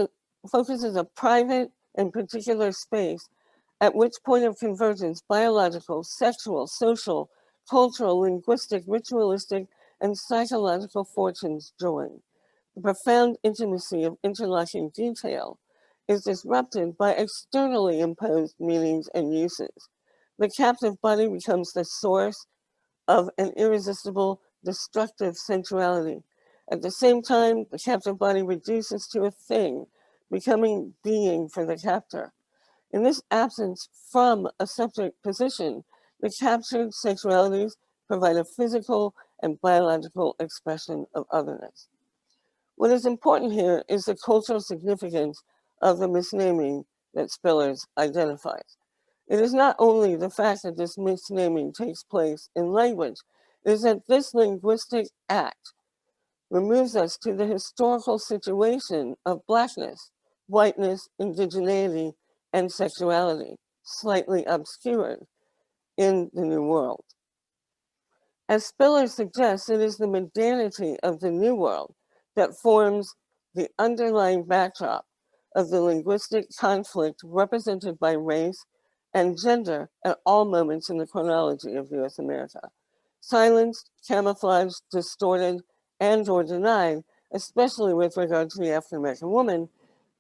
a private and particular space at which point of convergence biological, sexual, social, cultural, linguistic, ritualistic, and psychological fortunes join. The profound intimacy of interlocking detail is disrupted by externally imposed meanings and uses. The captive body becomes the source of an irresistible, destructive sensuality. At the same time, the captive body reduces to a thing, becoming being for the captor. In this absence from a subject position, the captured sexualities provide a physical and biological expression of otherness. What is important here is the cultural significance of the misnaming that Spillers identifies. It is not only the fact that this misnaming takes place in language, it is that this linguistic act removes us to the historical situation of Blackness, whiteness, indigeneity, and sexuality, slightly obscured in the New World. As Spiller suggests, it is the modernity of the New World that forms the underlying backdrop of the linguistic conflict represented by race and gender at all moments in the chronology of US America. Silenced, camouflaged, distorted, and or denied, especially with regard to the African American woman,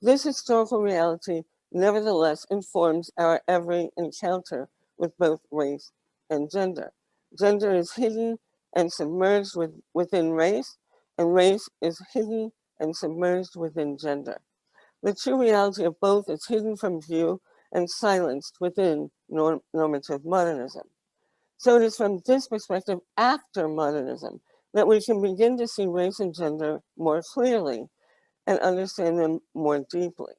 this historical reality nevertheless informs our every encounter with both race and gender. Gender is hidden and submerged within race, and race is hidden and submerged within gender. The true reality of both is hidden from view and silenced within normative modernism. So it is from this perspective, after modernism, that we can begin to see race and gender more clearly and understand them more deeply.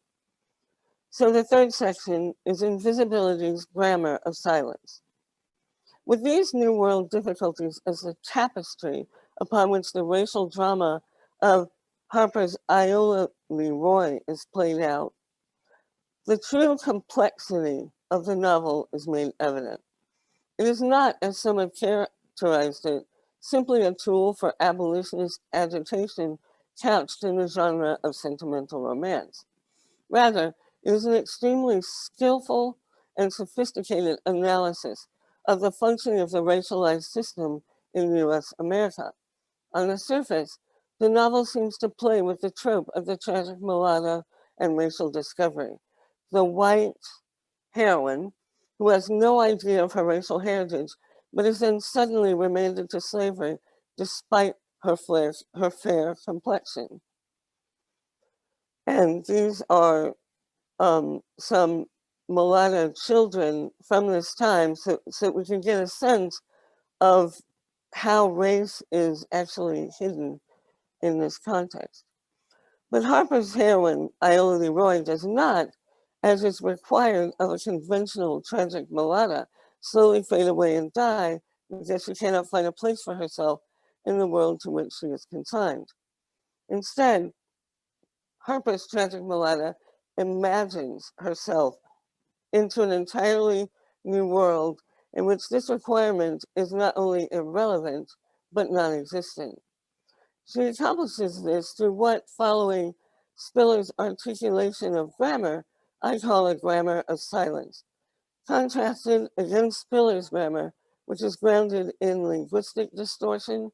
So the third section is Invisibility's Grammar of Silence. With these New World difficulties as the tapestry upon which the racial drama of Harper's Iola Leroy is played out, the true complexity of the novel is made evident. It is not, as some have characterized it, simply a tool for abolitionist agitation couched in the genre of sentimental romance. Rather, it is an extremely skillful and sophisticated analysis of the functioning of the racialized system in US America. On the surface, the novel seems to play with the trope of the tragic mulatto and racial discovery. The white heroine, who has no idea of her racial heritage, but is then suddenly remanded to slavery despite her fair complexion. And these are some mulatto children from this time so we can get a sense of how race is actually hidden in this context. But Harper's heroine, Iola Leroy, does not, as is required of a conventional tragic mulatta, slowly fade away and die because she cannot find a place for herself in the world to which she is consigned. Instead, Harper's tragic mulatta imagines herself into an entirely new world in which this requirement is not only irrelevant, but non-existent. She accomplishes this through what, following Spiller's articulation of grammar, I call a grammar of silence. Contrasted against Spiller's grammar, which is grounded in linguistic distortion,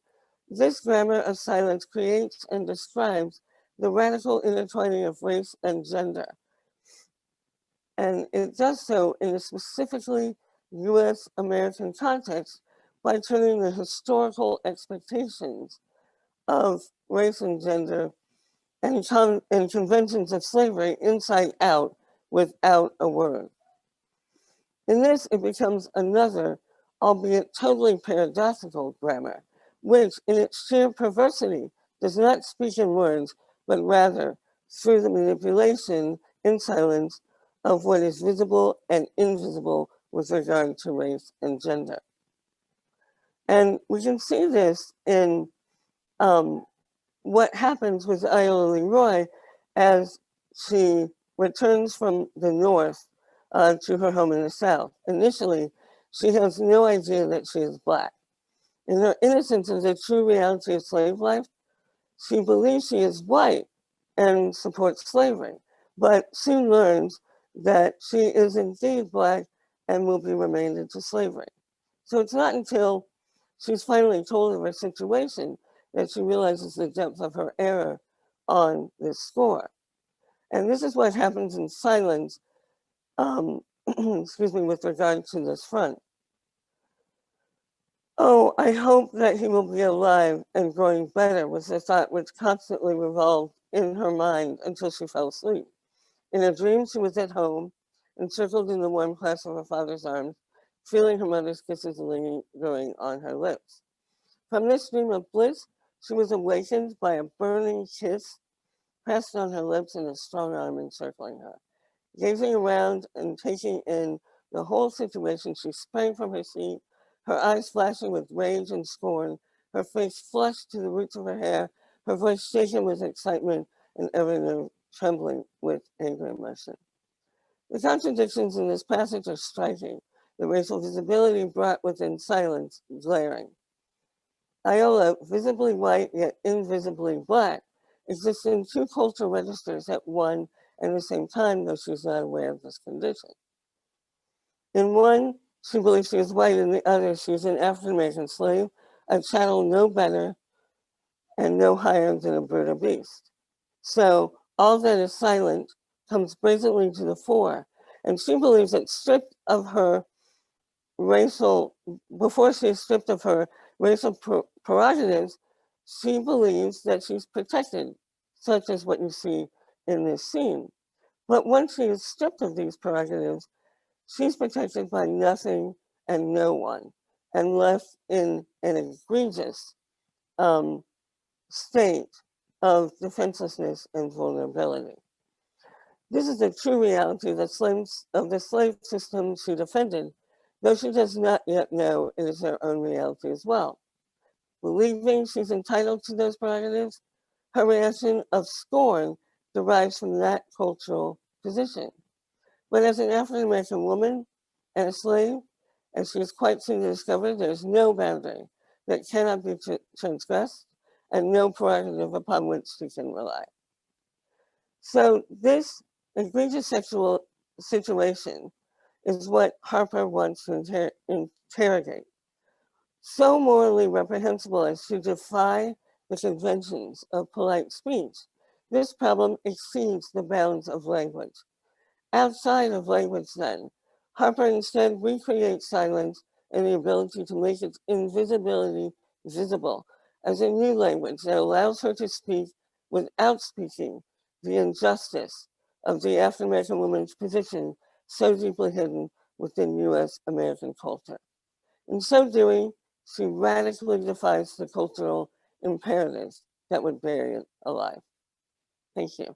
this grammar of silence creates and describes the radical intertwining of race and gender. And it does so in a specifically US American context by turning the historical expectations of race and gender and conventions of slavery inside out without a word. In this, it becomes another, albeit totally paradoxical grammar, which in its sheer perversity does not speak in words, but rather through the manipulation in silence of what is visible and invisible with regard to race and gender. And we can see this in what happens with Iola Leroy as she returns from the north to her home in the south. Initially, she has no idea that she is Black. In her innocence of the true reality of slave life, she believes she is white and supports slavery, but soon learns that she is indeed Black and will be remained into slavery. So it's not until she's finally told of her situation that she realizes the depth of her error on this score. And this is what happens in silence, excuse me, with regard to this front. Oh, I hope that he will be alive and growing better was the thought which constantly revolved in her mind until she fell asleep. In a dream, she was at home, encircled in the warm clasp of her father's arms, feeling her mother's kisses lingering on her lips. From this dream of bliss, she was awakened by a burning kiss pressed on her lips and a strong arm encircling her. Gazing around and taking in the whole situation, she sprang from her seat, her eyes flashing with rage and scorn, her face flushed to the roots of her hair, her voice shaken with excitement, and every nerve trembling with angry emotion. The contradictions in this passage are striking, the racial visibility brought within silence glaring. Iola, visibly white yet invisibly Black, exists in two cultural registers at one and the same time, though she's not aware of this condition. In one, she believes she is white, in the other, she is an African-American slave, a chattel no better and no higher than a bird or beast. So all that is silent comes brazenly to the fore, and she believes that stripped of her racial, before she is stripped of her racial prerogatives, she believes that she's protected, such as what you see in this scene. But once she is stripped of these prerogatives, she's protected by nothing and no one, and left in an egregious state of defenselessness and vulnerability. This is the true reality of the slave system she defended, though she does not yet know it is her own reality as well. Believing she's entitled to those prerogatives, her reaction of scorn derives from that cultural position. But as an African-American woman and a slave, as she is quite soon to discover, there is no boundary that cannot be transgressed and no prerogative upon which she can rely. So this egregious sexual situation is what Harper wants to interrogate. So morally reprehensible as to defy the conventions of polite speech, this problem exceeds the bounds of language. Outside of language, then, Harper instead recreates silence and the ability to make its invisibility visible as a new language that allows her to speak without speaking the injustice of the African-American woman's position so deeply hidden within US American culture. In so doing, she radically defies the cultural imperatives that would bury it alive. Thank you.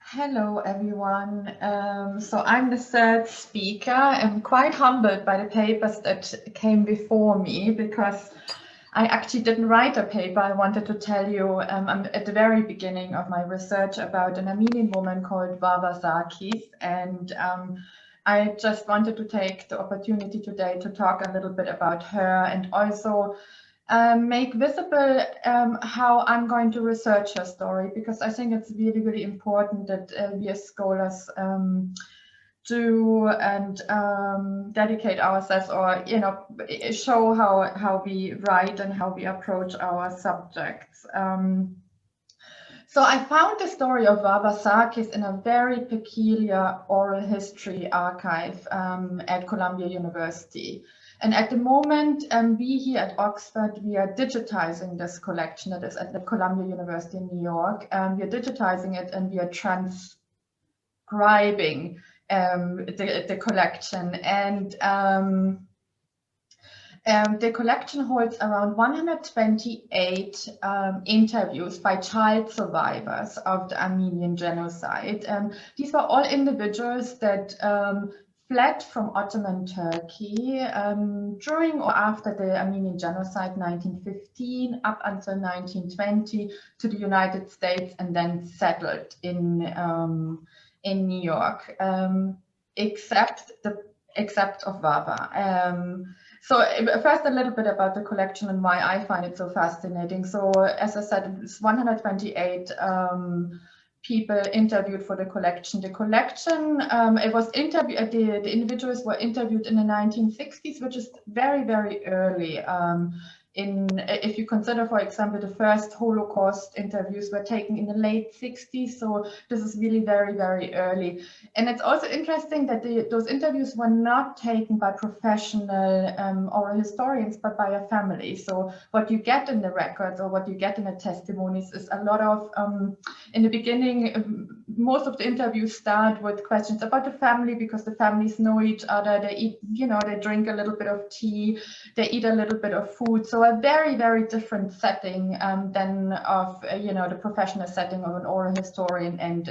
Hello, everyone. So I'm the third speaker. I'm quite humbled by the papers that came before me because I actually didn't write a paper. I wanted to tell you I'm at the very beginning of my research about an Armenian woman called Vava Sarkis, and I just wanted to take the opportunity today to talk a little bit about her and also make visible how I'm going to research her story, because I think it's really, really important that we as scholars do and dedicate ourselves, or show how we write and how we approach our subjects. So I found the story of Vava Sarkis in a very peculiar oral history archive at Columbia University. And at the moment, we here at Oxford, we are digitizing this collection that is at the Columbia University in New York. We are digitizing it and we are transcribing the collection. And The collection holds around 128 interviews by child survivors of the Armenian genocide. These were all individuals that fled from Ottoman Turkey during or after the Armenian genocide 1915 up until 1920 to the United States and then settled in New York, except of Wawa. So first a little bit about the collection and why I find it so fascinating. So as I said, it's 128 people interviewed for the collection. The collection, it was interviewed, the individuals were interviewed in the 1960s, which is very, very early. If you consider, for example, the first Holocaust interviews were taken in the late 60s, so this is really very, very early. And it's also interesting that those interviews were not taken by professional oral historians, but by a family. So what you get in the records or what you get in the testimonies is a lot of, in the beginning, most of the interviews start with questions about the family because the families know each other. They eat, they drink a little bit of tea, they eat a little bit of food. So a very, very different setting than of, the professional setting of an oral historian and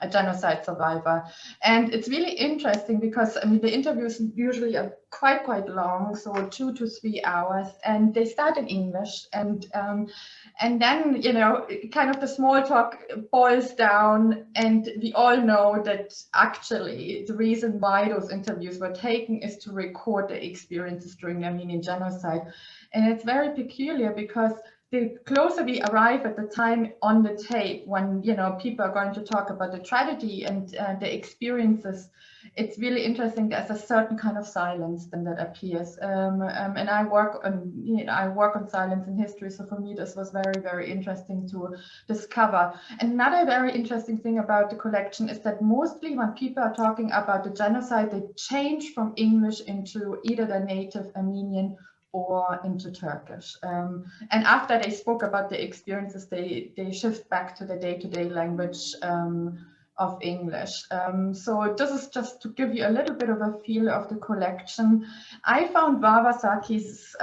a genocide survivor. And it's really interesting because, the interviews usually are quite long, so 2 to 3 hours, and they start in English. And then, kind of the small talk boils down, and we all know that actually the reason why those interviews were taken is to record the experiences during the Armenian genocide. And it's very peculiar because the closer we arrive at the time on the tape, when people are going to talk about the tragedy and the experiences, it's really interesting. There's a certain kind of silence then that appears, and I work on silence in history, so for me this was very, very interesting to discover. Another very interesting thing about the collection is that mostly when people are talking about the genocide, they change from English into either the native Armenian or into Turkish. And after they spoke about the experiences, they shift back to the day-to-day language of English. So this is just to give you a little bit of a feel of the collection. I found Wawasaki's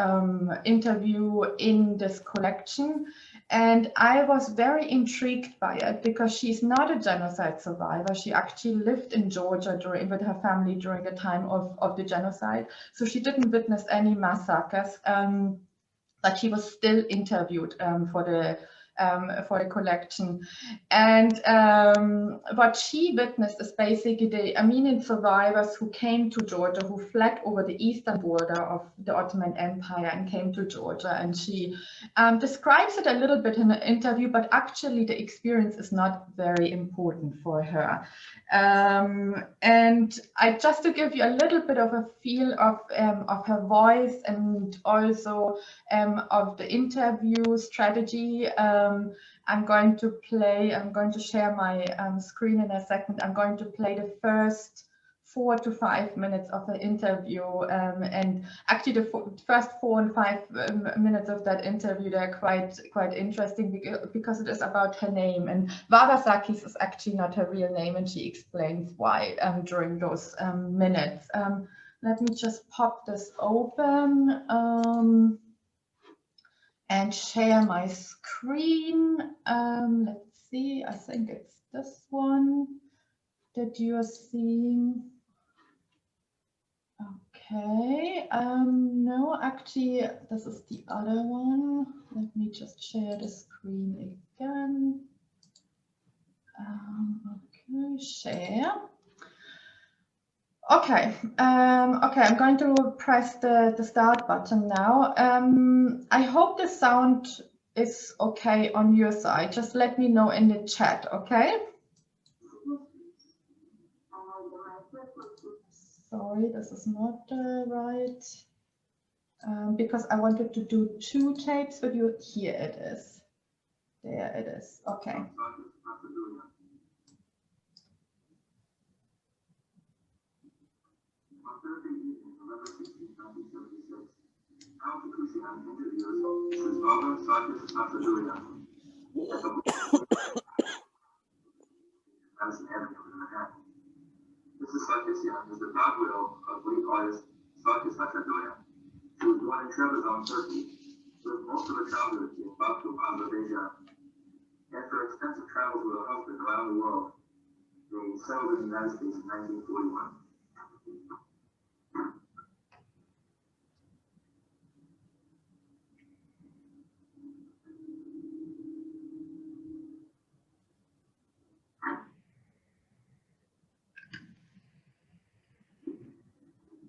interview in this collection, and I was very intrigued by it because she's not a genocide survivor. She actually lived in Georgia with her family during the time of the genocide. So she didn't witness any massacres, but she was still interviewed for the collection. And what she witnessed is basically the Armenian survivors who came to Georgia, who fled over the eastern border of the Ottoman Empire and came to Georgia. And she describes it a little bit in an interview, but actually the experience is not very important for her. And just to give you a little bit of a feel of her voice and also of the interview strategy, I'm going to share my screen in a second. I'm going to play the first 4 to 5 minutes of the interview, and actually the first 4 and 5 minutes of that interview, they're quite interesting because it is about her name, and Wawasaki's is actually not her real name, and she explains why during those minutes. Let me just pop this open and share my screen. Let's see, I think it's this one that you are seeing. Okay, no, actually, this is the other one. Let me just share the screen again. Okay, share. Okay, okay, I'm going to press the start button now. I hope the sound is okay on your side. Just let me know in the chat, okay? Sorry, this is not right, because I wanted to do 2 tapes with you. Here it is. There it is. Okay. Mrs. Sarkisian is the godwidow of lead artist Sarkis Hachadoyan. She was born in Trebizond, Turkey, lived most of her childhood in Baku, Azerbaijan. After extensive travels with her husband around the world, they settled in the United States in 1941.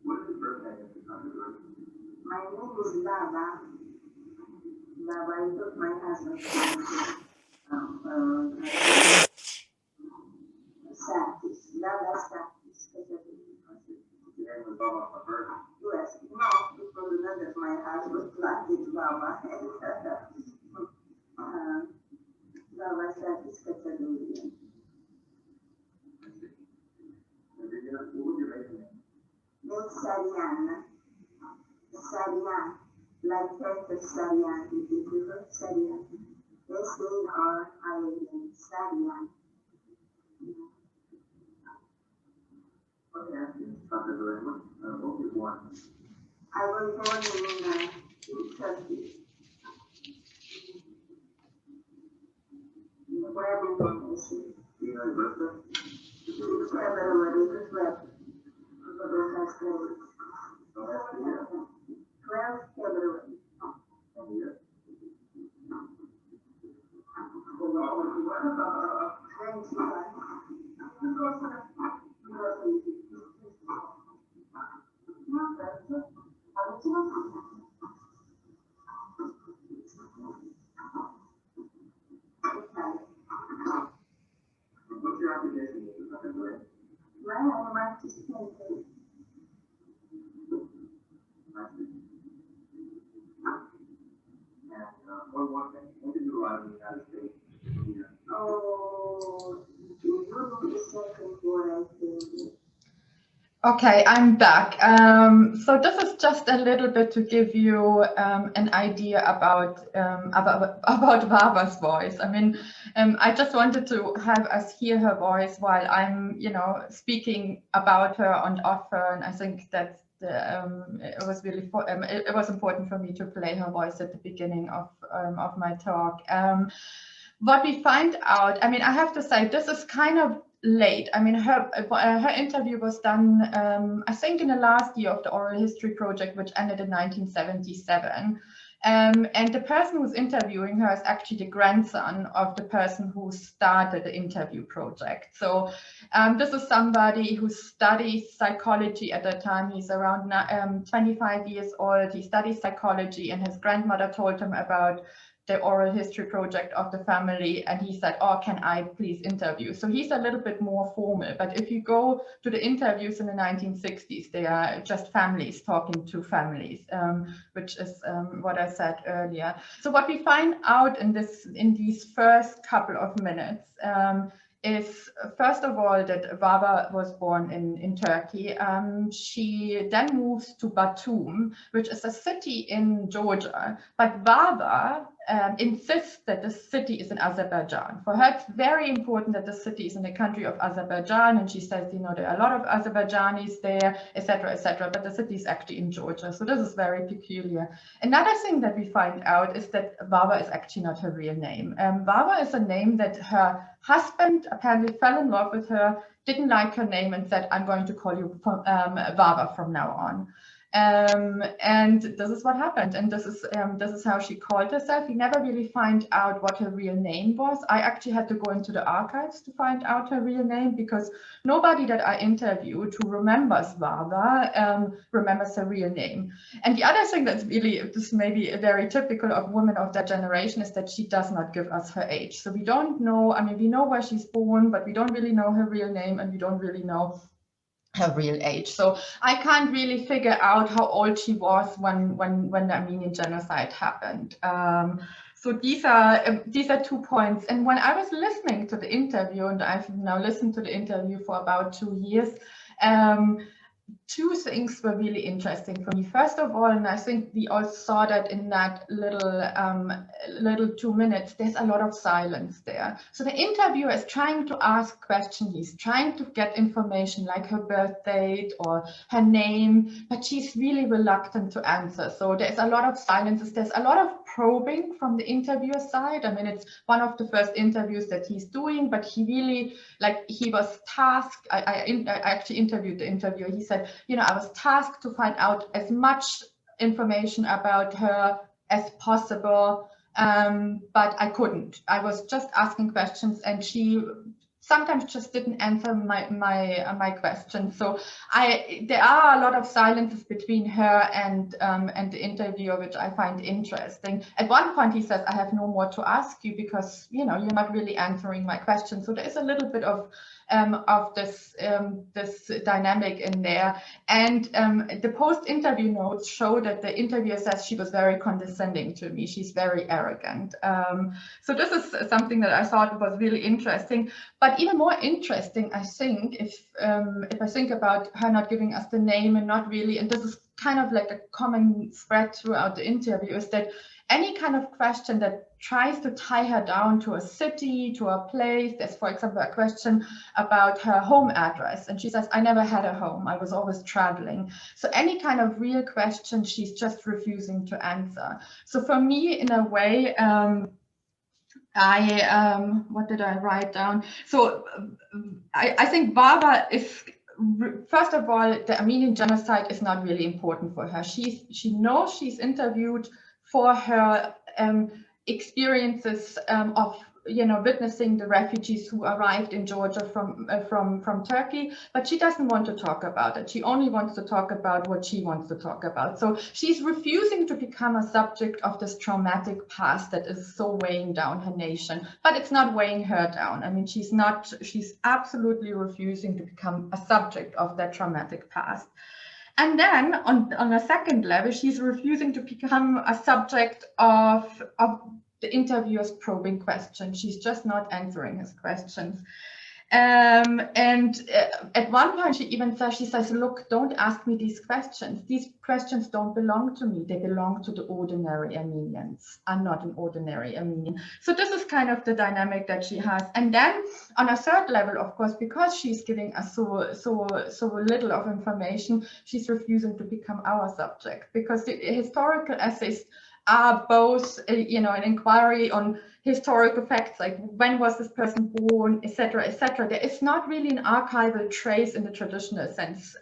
What is your birth name, if it's not your birth? My name is Baba. Baba, I took my husband Satis. Baba Satis. The name was Baba from birth. Yes, no, because another my husband planted Baba. Baba Satis Katalunian. What was your maiden name? Name Cyraina. Cyraina. Like Peter Cyraina, if you prefer Cyraina. S-A-R-I-A-N. Cyraina. Let me ask you, Dr. Durham, what was you born? I was born in Turkey. Where we born, I see. Do you know your birthday? February 12th. Don't ask the year. 12th February. And the year? 21. What's your occupation, Dr. Durham? My home artist painter. And one thing, when did you arrive in the United States? Oh, you know the second one, I think. Okay, I'm back. So this is just a little bit to give you an idea about Barbara's voice. I mean, I just wanted to have us hear her voice while I'm, speaking about her and of her, and I think that it was really it was important for me to play her voice at the beginning of my talk. What we find out, I mean, I have to say this is kind of late. I mean, her interview was done, I think, in the last year of the oral history project, which ended in 1977. And the person who's interviewing her is actually the grandson of the person who started the interview project. So this is somebody who studies psychology at the time. He's around 25 years old. He studies psychology, and his grandmother told him about the oral history project of the family, and he said, "Oh, can I please interview?" So he's a little bit more formal, but if you go to the interviews in the 1960s, they are just families talking to families, which is what I said earlier. So what we find out in these first couple of minutes is, first of all, that Baba was born in Turkey. She then moves to Batum, which is a city in Georgia, but Baba insists that the city is in Azerbaijan. For her, it's very important that the city is in the country of Azerbaijan, and she says, there are a lot of Azerbaijanis there, etc., but the city is actually in Georgia. So this is very peculiar. Another thing that we find out is that Baba is actually not her real name. Baba is a name that her husband apparently fell in love with her, didn't like her name, and said, "I'm going to call you Baba from now on." And this is what happened, and this is how she called herself. We never really find out what her real name was. I actually had to go into the archives to find out her real name, because nobody that I interviewed who remembers Baba remembers her real name. And the other thing that's really, this may be very typical of women of that generation, is that she does not give us her age. So we don't know, I mean, we know where she's born, but we don't really know her real name, and we don't really know her real age. So I can't really figure out how old she was when the Armenian genocide happened. So these are 2 points. And when I was listening to the interview, and I've now listened to the interview for about 2 years, two things were really interesting for me. First of all, and I think we all saw that in that little 2 minutes, there's a lot of silence there. So the interviewer is trying to ask questions, he's trying to get information like her birth date or her name, but she's really reluctant to answer. So there's a lot of silences, there's a lot of probing from the interviewer side. I mean, it's one of the first interviews that he's doing, but he really, like, he was tasked, I actually interviewed the interviewer, he said, you know, I was tasked to find out as much information about her as possible, but I couldn't. I was just asking questions, and she sometimes just didn't answer my questions. So there are a lot of silences between her and the interviewer, which I find interesting. At one point, he says, "I have no more to ask you because, you know, you're not really answering my questions." So there is a little bit of this dynamic in there. And the post-interview notes show that the interviewer says she was very condescending to me. She's very arrogant. So this is something that I thought was really interesting. But even more interesting, I think, if I think about her not giving us the name and not really, and this is kind of like a common thread throughout the interview, is that any kind of question that tries to tie her down to a city, to a place. There's, for example, a question about her home address, and she says, "I never had a home, I was always traveling." So any kind of real question, she's just refusing to answer. So for me, in a way, what did I write down? So I think Barbara is, first of all, the Armenian genocide is not really important for her. She knows she's interviewed for her experiences of, you know, witnessing the refugees who arrived in Georgia from Turkey, but she doesn't want to talk about it. She only wants to talk about what she wants to talk about. So she's refusing to become a subject of this traumatic past that is so weighing down her nation, but it's not weighing her down. I mean, she's absolutely refusing to become a subject of that traumatic past. And then on a second level, she's refusing to become a subject of the interviewer's probing question. She's just not answering his questions. And at one point, she even says, she says, "Look, don't ask me these questions. These questions don't belong to me. They belong to the ordinary Armenians. I'm not an ordinary Armenian." So this is kind of the dynamic that she has. And then on a third level, of course, because she's giving us so little of information, she's refusing to become our subject, because the historical essays are both, you know, an inquiry on historical facts, like when was this person born, etc., etc. There is not really an archival trace in the traditional sense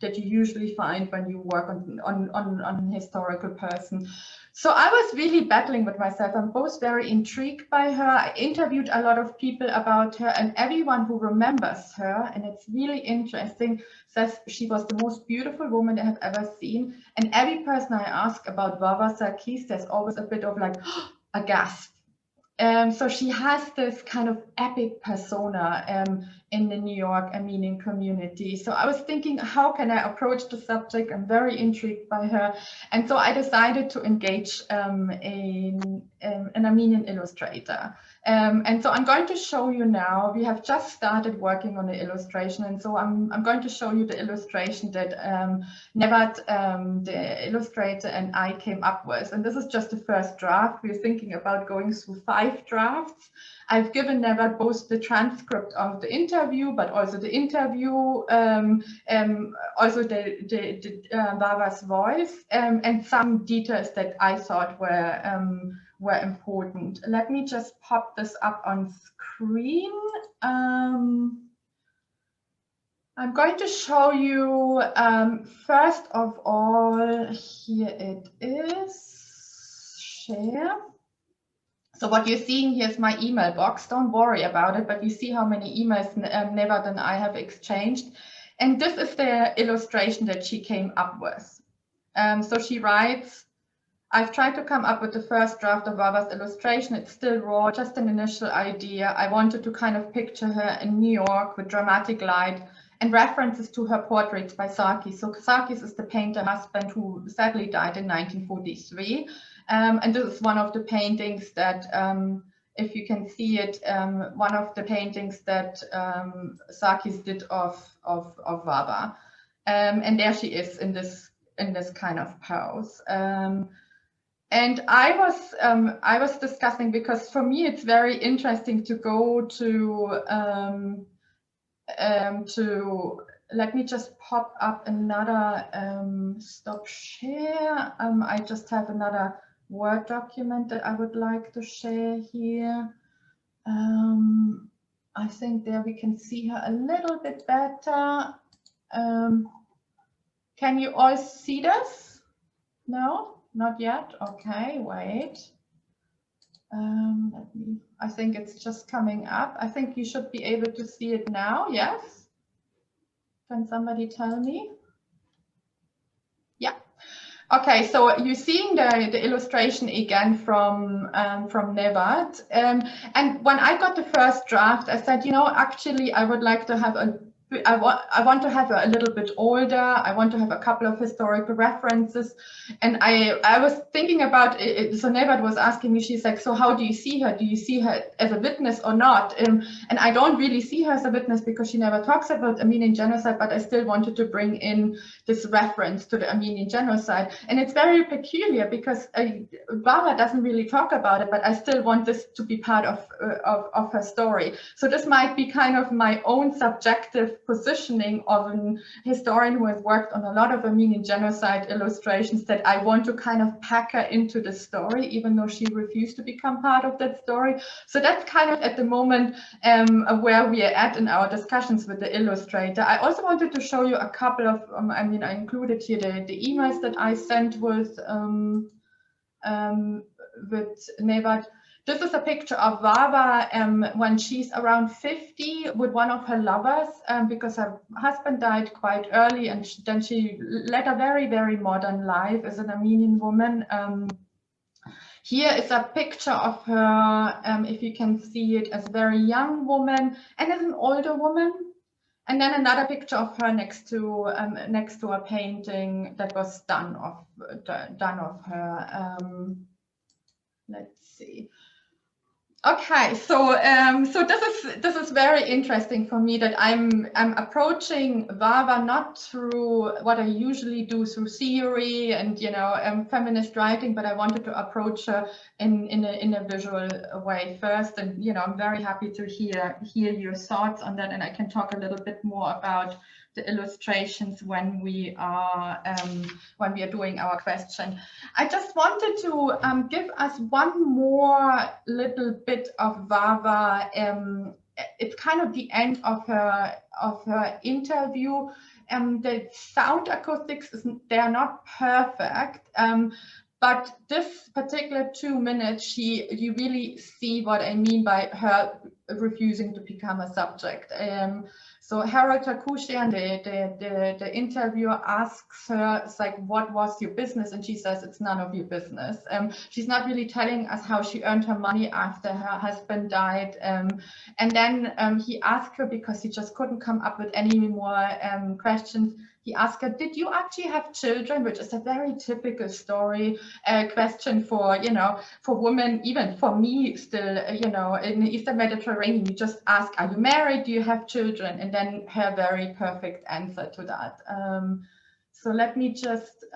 that you usually find when you work on a historical person. So I was really battling with myself. I'm both very intrigued by her. I interviewed a lot of people about her, and everyone who remembers her, and it's really interesting, says she was the most beautiful woman they have ever seen. And every person I ask about Vava Sarkis, there's always a bit of like a gasp. So she has this kind of epic persona in the New York Armenian community. So I was thinking, how can I approach the subject? I'm very intrigued by her. And so I decided to engage an Armenian illustrator. And so I'm going to show you now, we have just started working on the illustration. And so I'm going to show you the illustration that Nevat, the illustrator, and I came up with. And this is just the first draft. We're thinking about going through 5 drafts. I've given Nevat both the transcript of the interview, but also the interview, also the Vava's voice, and some details that I thought were important. Let me just pop this up on screen. I'm going to show you, first of all, here it is, share. So what you're seeing here is my email box. Don't worry about it, but you see how many emails Nevat and I have exchanged. And this is the illustration that she came up with. So she writes, "I've tried to come up with the first draft of Vava's illustration. It's still raw, just an initial idea. I wanted to kind of picture her in New York with dramatic light and references to her portraits by Sarkis." So Sarkis is the painter husband who sadly died in 1943. And this is one of the paintings that, if you can see it, one of the paintings that Sarkis did of Vava. And there she is in this kind of pose. And I was discussing, because for me it's very interesting to go to let me just pop up another stop share. I just have another Word document that I would like to share here. I think there we can see her a little bit better. Can you all see this? No, not yet. Okay, wait. I think it's just coming up. I think you should be able to see it now. Yes? Can somebody tell me? Yeah. Okay, so you're seeing the illustration again from Nevat. And when I got the first draft, I said, you know, actually, I would like to have I want to have her a little bit older. I want to have a couple of historical references. And I was thinking about it. So Nevat was asking me, she's like, so how do you see her? Do you see her as a witness or not? And I don't really see her as a witness because she never talks about Armenian genocide, but I still wanted to bring in this reference to the Armenian genocide. And it's very peculiar because Baba doesn't really talk about it, but I still want this to be part of her story. So this might be kind of my own subjective positioning of an historian who has worked on a lot of Armenian genocide illustrations, that I want to kind of pack her into the story, even though she refused to become part of that story. So that's kind of at the moment where we are at in our discussions with the illustrator. I also wanted to show you a couple of, I included here the emails that I sent with Nevat. This is a picture of Vava when she's around 50 with one of her lovers, because her husband died quite early, and then she led a very, very modern life as an Armenian woman. Here is a picture of her, if you can see it, as a very young woman and as an older woman. And then another picture of her next to a painting that was done of her. Let's see. Okay, so this is very interesting for me, that I'm approaching Vava not through what I usually do through theory and feminist writing, but I wanted to approach her in a visual way first. And I'm very happy to hear your thoughts on that, and I can talk a little bit more about the illustrations when we are doing our question. I just wanted to give us one more little bit of Vava. It's kind of the end of her interview. The sound acoustics they are not perfect. But this particular 2 minutes, you really see what I mean by her refusing to become a subject. So Harold Takushian, the interviewer, asks her, it's like, what was your business? And she says, it's none of your business. She's not really telling us how she earned her money after her husband died. And then he asked her, because he just couldn't come up with any more questions, he asked her, did you actually have children? Which is a very typical story question for women, even for me still, in the Eastern Mediterranean, you just ask, are you married? Do you have children? And then her very perfect answer to that. So let me just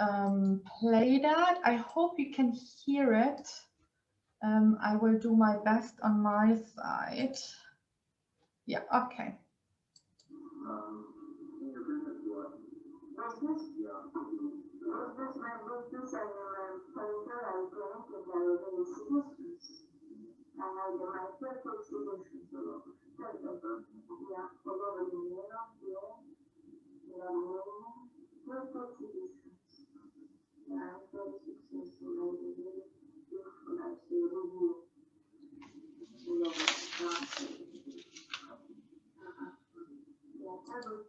play that. I hope you can hear it. I will do my best on my side. Yeah, okay.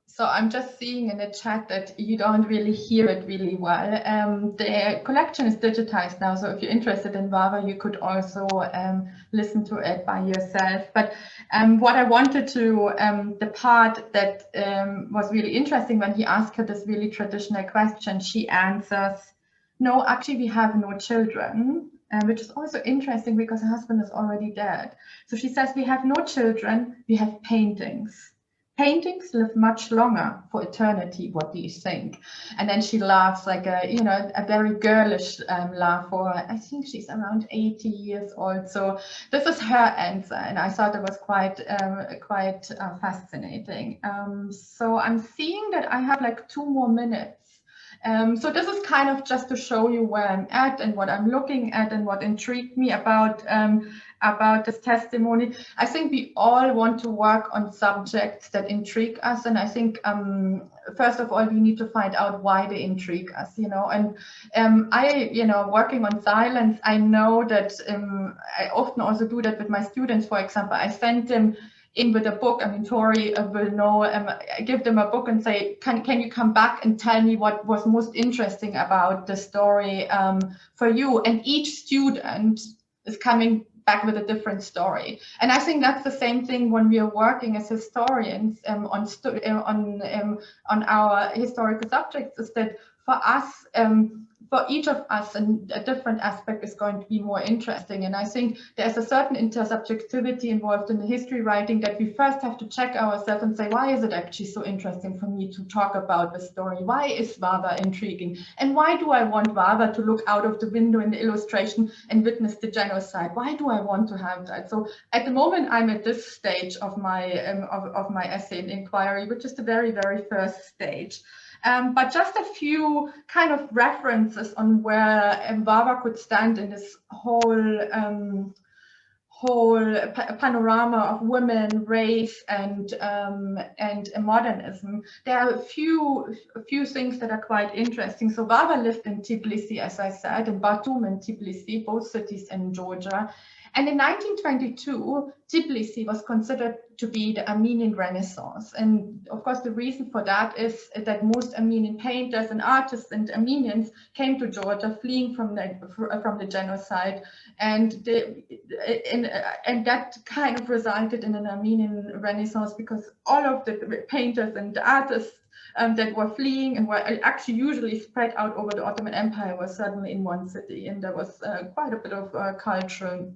So I'm just seeing in the chat that you don't really hear it really well. The collection is digitized now, so if you're interested in Vava, you could also listen to it by yourself. But what I wanted to, the part that was really interesting when he asked her this really traditional question, she answers, no, actually we have no children, which is also interesting because her husband is already dead. So she says, we have no children, we have paintings. paintings live much longer for eternity. What do you think? And then she laughs like a, you know, a very girlish laugh. For I think she's around 80 years old. So this is her answer, and I thought it was quite fascinating. So I'm seeing that I have like 2 more minutes. So this is kind of just to show you where I'm at and what I'm looking at and what intrigued me about this testimony. I think we all want to work on subjects that intrigue us, and I think first of all we need to find out why they intrigue us, you know. And you know, working on silence, I know that I often also do that with my students. For example, I send them in with a book. I mean, Tori will know. I give them a book and say, can you come back and tell me what was most interesting about the story for you? And each student is coming back with a different story. And I think that's the same thing when we are working as historians on our historical subjects, is that for us, for each of us, a different aspect is going to be more interesting. And I think there's a certain intersubjectivity involved in the history writing that we first have to check ourselves and say, why is it actually so interesting for me to talk about the story? Why is Vava intriguing? And why do I want Vava to look out of the window in the illustration and witness the genocide? Why do I want to have that? So at the moment, I'm at this stage of my essay and inquiry, which is the very, very first stage. But just a few kind of references on where Vava could stand in this whole panorama of women, race, and modernism. There are a few things that are quite interesting. So Vava lived in Tbilisi, as I said, in Batum and Tbilisi, both cities in Georgia. And in 1922, Tbilisi was considered to be the Armenian Renaissance. And of course, the reason for that is that most Armenian painters and artists and Armenians came to Georgia fleeing from the genocide. And that kind of resulted in an Armenian Renaissance, because all of the painters and the artists that were fleeing and were actually usually spread out over the Ottoman Empire were suddenly in one city. And there was quite a bit of cultural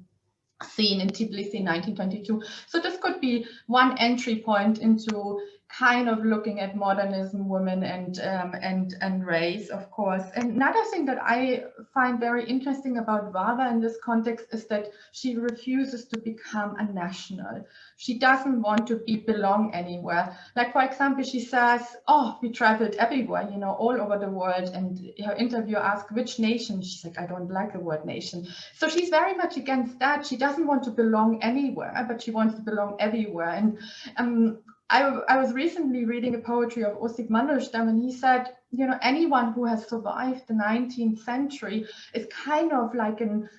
scene in Tbilisi in 1922. So this could be one entry point into kind of looking at modernism, women, and race, of course. And another thing that I find very interesting about Vava in this context is that she refuses to become a national. She doesn't want to belong anywhere. Like, for example, she says, oh, we traveled everywhere, you know, all over the world. And her interviewer asked, which nation? She's like, I don't like the word nation. So she's very much against that. She doesn't want to belong anywhere, but she wants to belong everywhere. And I was recently reading a poetry of Osip Mandelstam, and he said, you know, anyone who has survived the 19th century is kind of like an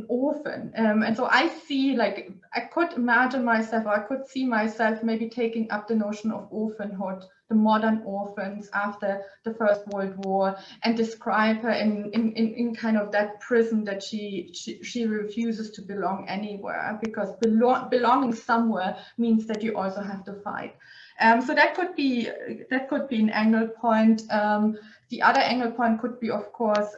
orphan. And so I see, like, I could imagine myself, or I could see myself maybe taking up the notion of orphanhood, the modern orphans after the First World War, and describe her in kind of that prison that she refuses to belong anywhere, because belonging somewhere means that you also have to fight. So that could be an angle point. The other angle point could be, of course,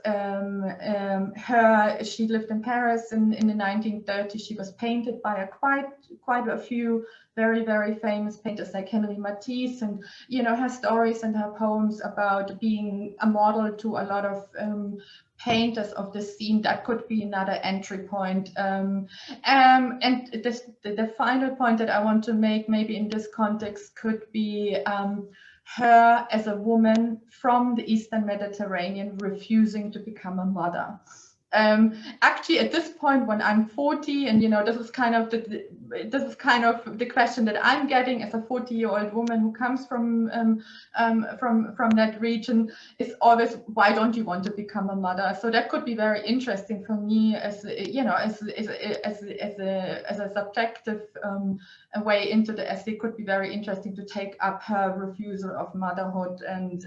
she lived in Paris in the 1930s. She was painted by quite a few very, very famous painters like Henri Matisse, and, you know, her stories and her poems about being a model to a lot of painters of the scene. That could be another entry point. And the final point that I want to make maybe in this context could be her as a woman from the Eastern Mediterranean refusing to become a mother. Actually, at this point, when I'm 40, and, you know, this is kind of the question that I'm getting as a 40-year-old woman who comes from that region, is always, why don't you want to become a mother? So that could be very interesting for me, as, you know, as a subjective way into the essay. Could be very interesting to take up her refusal of motherhood and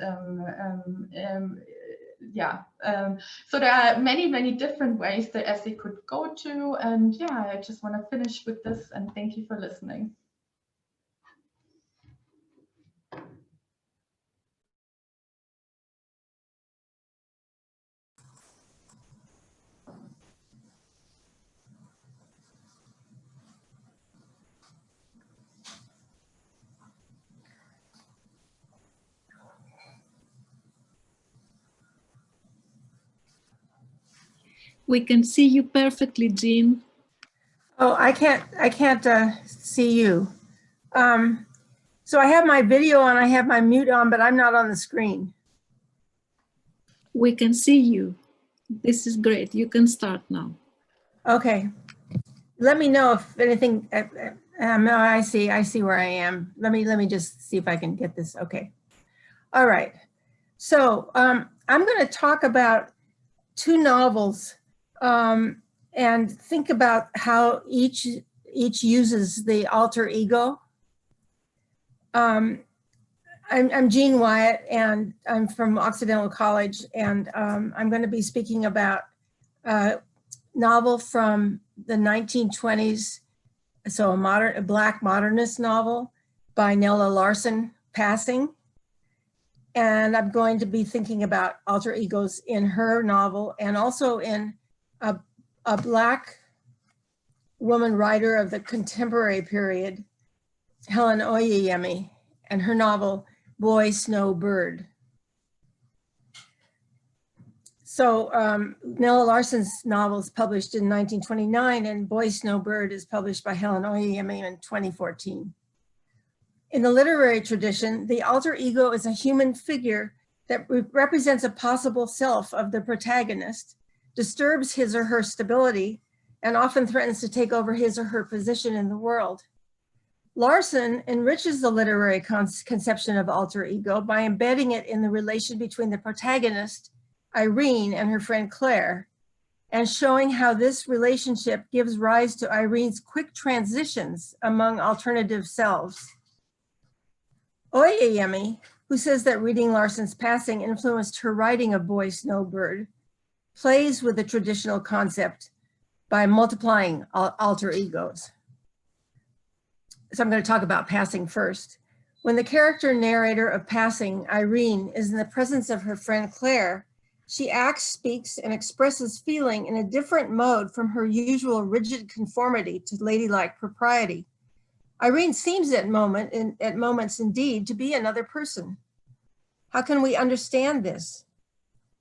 so there are many different ways the essay could go to, and yeah, I just want to finish with this, and thank you for listening. We can see you perfectly, Jean. Oh, I can't see you. So I have my video on, I have my mute on, but I'm not on the screen. We can see you. This is great. You can start now. Okay. Let me know if anything, I see where I am. Let me just see if I can get this. Okay. All right. So I'm going to talk about two novels and think about how each uses the alter ego. I'm Jean Wyatt, and I'm from Occidental College, and I'm going to be speaking about a novel from the 1920s, so a Black modernist novel by Nella Larson, Passing. And I'm going to be thinking about alter egos in her novel, and also in a Black woman writer of the contemporary period, Helen Oyeyemi, and her novel, Boy, Snow, Bird. So Nella Larson's novel is published in 1929, and Boy, Snow, Bird is published by Helen Oyeyemi in 2014. In the literary tradition, the alter ego is a human figure that represents a possible self of the protagonist, disturbs his or her stability, and often threatens to take over his or her position in the world. Larson enriches the literary conception of alter ego by embedding it in the relation between the protagonist, Irene, and her friend Claire, and showing how this relationship gives rise to Irene's quick transitions among alternative selves. Oyeyemi, who says that reading Larson's Passing influenced her writing of Boy, Snow, Bird, plays with the traditional concept by multiplying alter egos. So I'm going to talk about Passing first. When the character narrator of Passing, Irene, is in the presence of her friend Claire, she acts, speaks, and expresses feeling in a different mode from her usual rigid conformity to ladylike propriety. Irene seems at moments indeed to be another person. How can we understand this?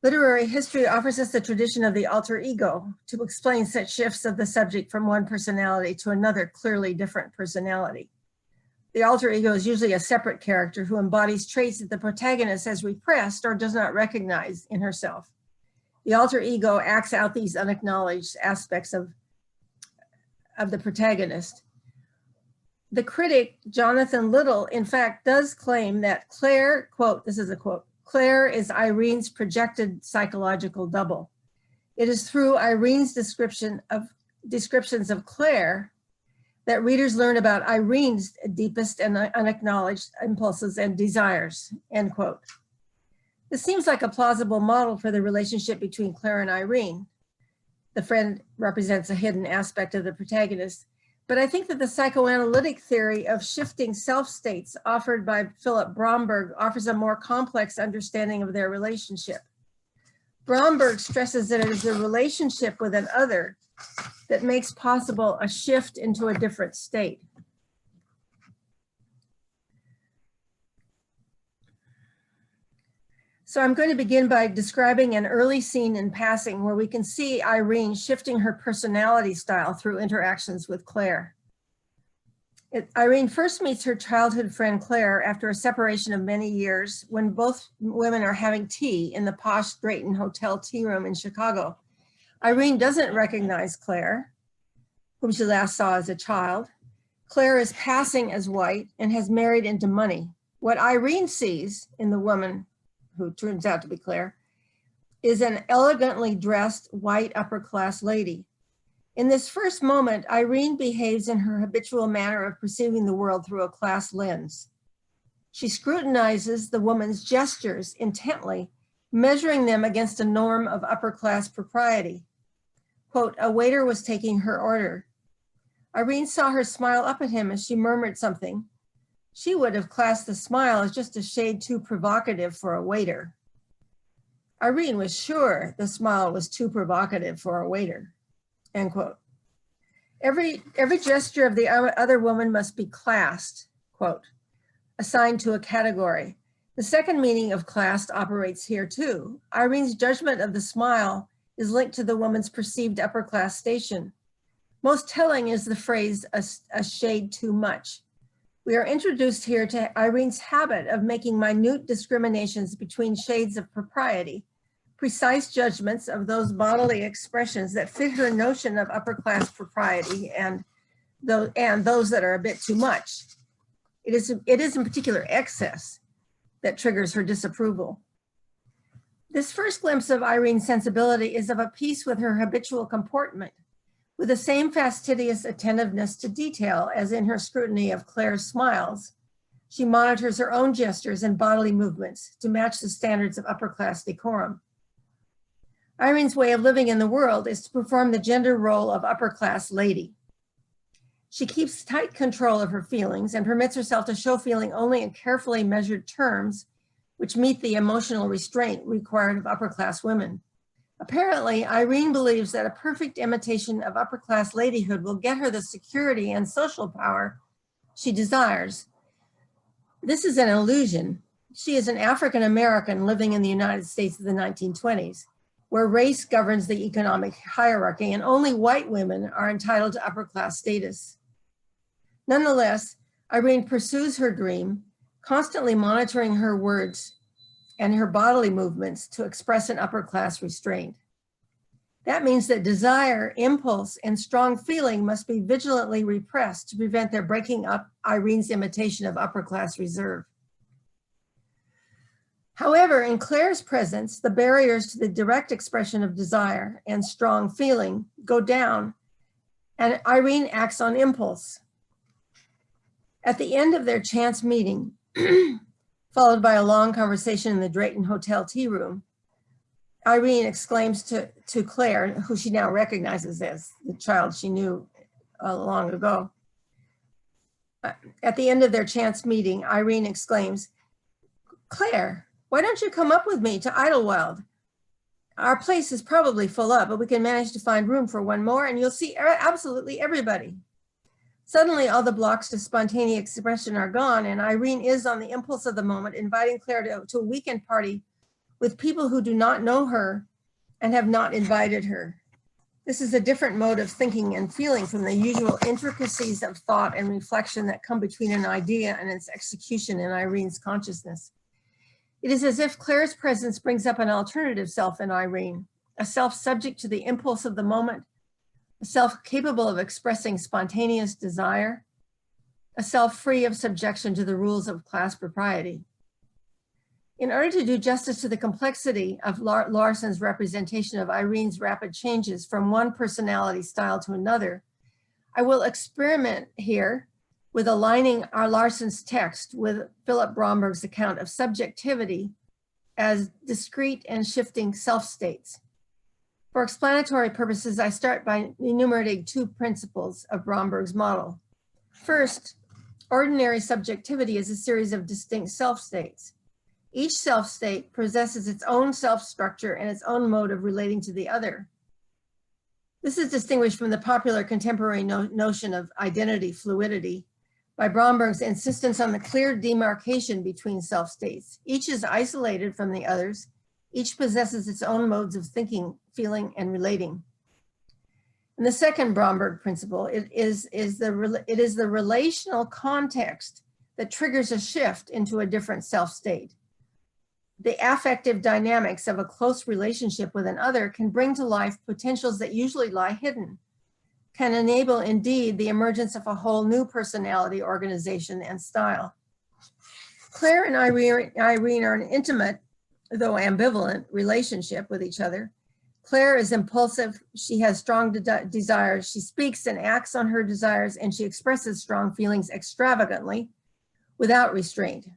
Literary history offers us the tradition of the alter ego to explain such shifts of the subject from one personality to another clearly different personality. The alter ego is usually a separate character who embodies traits that the protagonist has repressed or does not recognize in herself. The alter ego acts out these unacknowledged aspects of the protagonist. The critic, Jonathan Little, in fact, does claim that Claire, quote, this is a quote, Claire is Irene's projected psychological double. It is through Irene's descriptions of Claire that readers learn about Irene's deepest and unacknowledged impulses and desires, end quote. This seems like a plausible model for the relationship between Claire and Irene. The friend represents a hidden aspect of the protagonist, but I think that the psychoanalytic theory of shifting self-states offered by Philip Bromberg offers a more complex understanding of their relationship. Bromberg stresses that it is a relationship with an other that makes possible a shift into a different state. So I'm going to begin by describing an early scene in Passing where we can see Irene shifting her personality style through interactions with Claire. Irene first meets her childhood friend Claire after a separation of many years when both women are having tea in the posh Drayton Hotel tea room in Chicago. Irene doesn't recognize Claire, whom she last saw as a child. Claire is passing as white and has married into money. What Irene sees in the woman, who turns out to be Claire, is an elegantly dressed white upper class lady. In this first moment, Irene behaves in her habitual manner of perceiving the world through a class lens. She scrutinizes the woman's gestures intently, measuring them against a norm of upper class propriety. Quote, a waiter was taking her order. Irene saw her smile up at him as she murmured something. She would have classed the smile as just a shade too provocative for a waiter. Irene was sure the smile was too provocative for a waiter, end quote. Every gesture of the other woman must be classed, quote, assigned to a category. The second meaning of classed operates here too. Irene's judgment of the smile is linked to the woman's perceived upper class station. Most telling is the phrase, a shade too much. We are introduced here to Irene's habit of making minute discriminations between shades of propriety, precise judgments of those bodily expressions that fit her notion of upper class propriety and those that are a bit too much. It is in particular excess that triggers her disapproval. This first glimpse of Irene's sensibility is of a piece with her habitual comportment, with the same fastidious attentiveness to detail as in her scrutiny of Claire's smiles. She monitors her own gestures and bodily movements to match the standards of upper class decorum. Irene's way of living in the world is to perform the gender role of upper class lady. She keeps tight control of her feelings and permits herself to show feeling only in carefully measured terms, which meet the emotional restraint required of upper class women. Apparently, Irene believes that a perfect imitation of upper class ladyhood will get her the security and social power she desires. This is an illusion. She is an African American living in the United States of the 1920s, where race governs the economic hierarchy and only white women are entitled to upper class status. Nonetheless, Irene pursues her dream, constantly monitoring her words and her bodily movements to express an upper class restraint. That means that desire, impulse, and strong feeling must be vigilantly repressed to prevent their breaking up Irene's imitation of upper class reserve. However, in Claire's presence, the barriers to the direct expression of desire and strong feeling go down, and Irene acts on impulse. At the end of their chance meeting, followed by a long conversation in the Drayton Hotel tea room, Irene exclaims to Claire, who she now recognizes as the child she knew long ago. At the end of their chance meeting, Irene exclaims, "Claire, why don't you come up with me to Idlewild? Our place is probably full up, but we can manage to find room for one more and you'll see absolutely everybody." Suddenly, all the blocks to spontaneous expression are gone, and Irene is, on the impulse of the moment, inviting Claire to a weekend party with people who do not know her and have not invited her. This is a different mode of thinking and feeling from the usual intricacies of thought and reflection that come between an idea and its execution in Irene's consciousness. It is as if Claire's presence brings up an alternative self in Irene, a self subject to the impulse of the moment, a self capable of expressing spontaneous desire, a self free of subjection to the rules of class propriety. In order to do justice to the complexity of Larson's representation of Irene's rapid changes from one personality style to another, I will experiment here with aligning our Larson's text with Philip Bromberg's account of subjectivity as discrete and shifting self-states. For explanatory purposes, I start by enumerating two principles of Bromberg's model. First, ordinary subjectivity is a series of distinct self-states. Each self-state possesses its own self-structure and its own mode of relating to the other. This is distinguished from the popular contemporary notion of identity fluidity by Bromberg's insistence on the clear demarcation between self-states. Each is isolated from the others. Each possesses its own modes of thinking, feeling, and relating. And the second Bromberg principle, it is the relational context that triggers a shift into a different self-state. The affective dynamics of a close relationship with another can bring to life potentials that usually lie hidden, can enable indeed the emergence of a whole new personality, organization, and style. Claire and Irene are an intimate, though ambivalent, relationship with each other. Claire is impulsive, she has strong desires, she speaks and acts on her desires, and she expresses strong feelings extravagantly without restraint.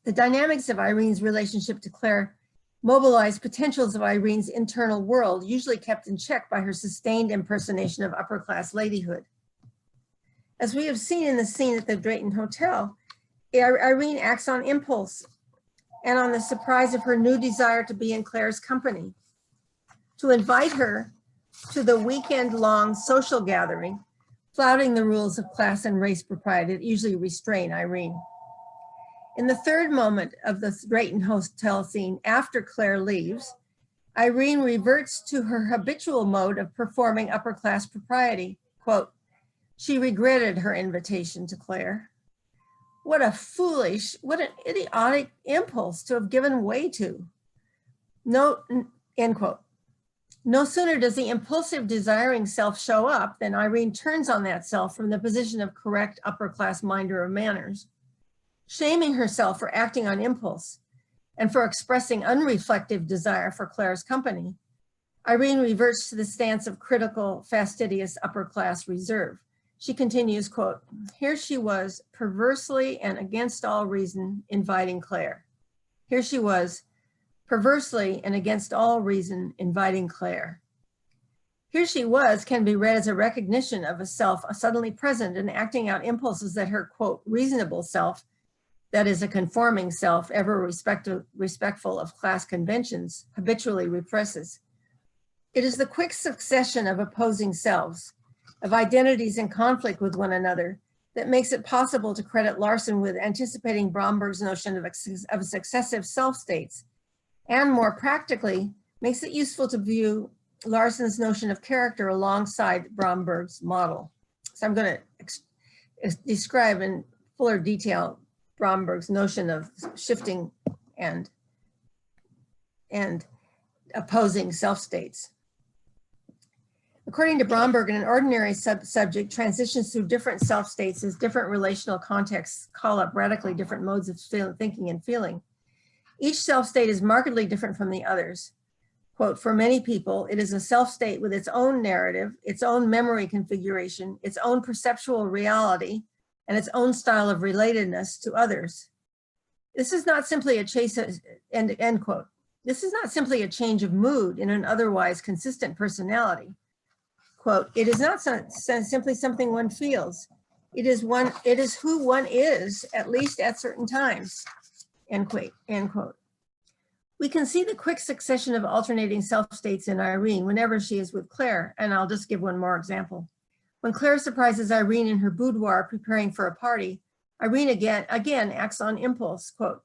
The dynamics of Irene's relationship to Claire mobilize potentials of Irene's internal world, usually kept in check by her sustained impersonation of upper-class ladyhood. As we have seen in the scene at the Drayton Hotel, Irene acts on impulse and on the surprise of her new desire to be in Claire's company. To invite her to the weekend-long social gathering, flouting the rules of class and race propriety that usually restrain Irene. In the third moment of the Drayton Hotel scene, after Claire leaves, Irene reverts to her habitual mode of performing upper class propriety. Quote, she regretted her invitation to Claire. What a foolish, what an idiotic impulse to have given way to. No, end quote. No sooner does the impulsive desiring self show up than Irene turns on that self from the position of correct upper class minder of manners, shaming herself for acting on impulse and for expressing unreflective desire for Claire's company. Irene reverts to the stance of critical, fastidious upper class reserve. She continues, quote, here she was perversely and against all reason inviting Claire. Here she was perversely and against all reason inviting Claire. Here she was can be read as a recognition of a self suddenly present and acting out impulses that her, quote, reasonable self, that is a conforming self, ever respectful of class conventions, habitually represses. It is the quick succession of opposing selves, of identities in conflict with one another, that makes it possible to credit Larson with anticipating Bromberg's notion of successive self-states, and more practically, makes it useful to view Larson's notion of character alongside Bromberg's model. So I'm going to describe in fuller detail Bromberg's notion of shifting and opposing self-states. According to Bromberg, an ordinary subject transitions through different self-states as different relational contexts call up radically different modes of thinking and feeling. Each self-state is markedly different from the others. Quote, for many people, it is a self-state with its own narrative, its own memory configuration, its own perceptual reality, and its own style of relatedness to others. This is not simply a end quote. This is not simply a change of mood in an otherwise consistent personality. Quote, it is not simply something one feels. It is who one is, at least at certain times, end quote. We can see the quick succession of alternating self-states in Irene whenever she is with Claire, and I'll just give one more example. When Claire surprises Irene in her boudoir preparing for a party, Irene again acts on impulse, quote,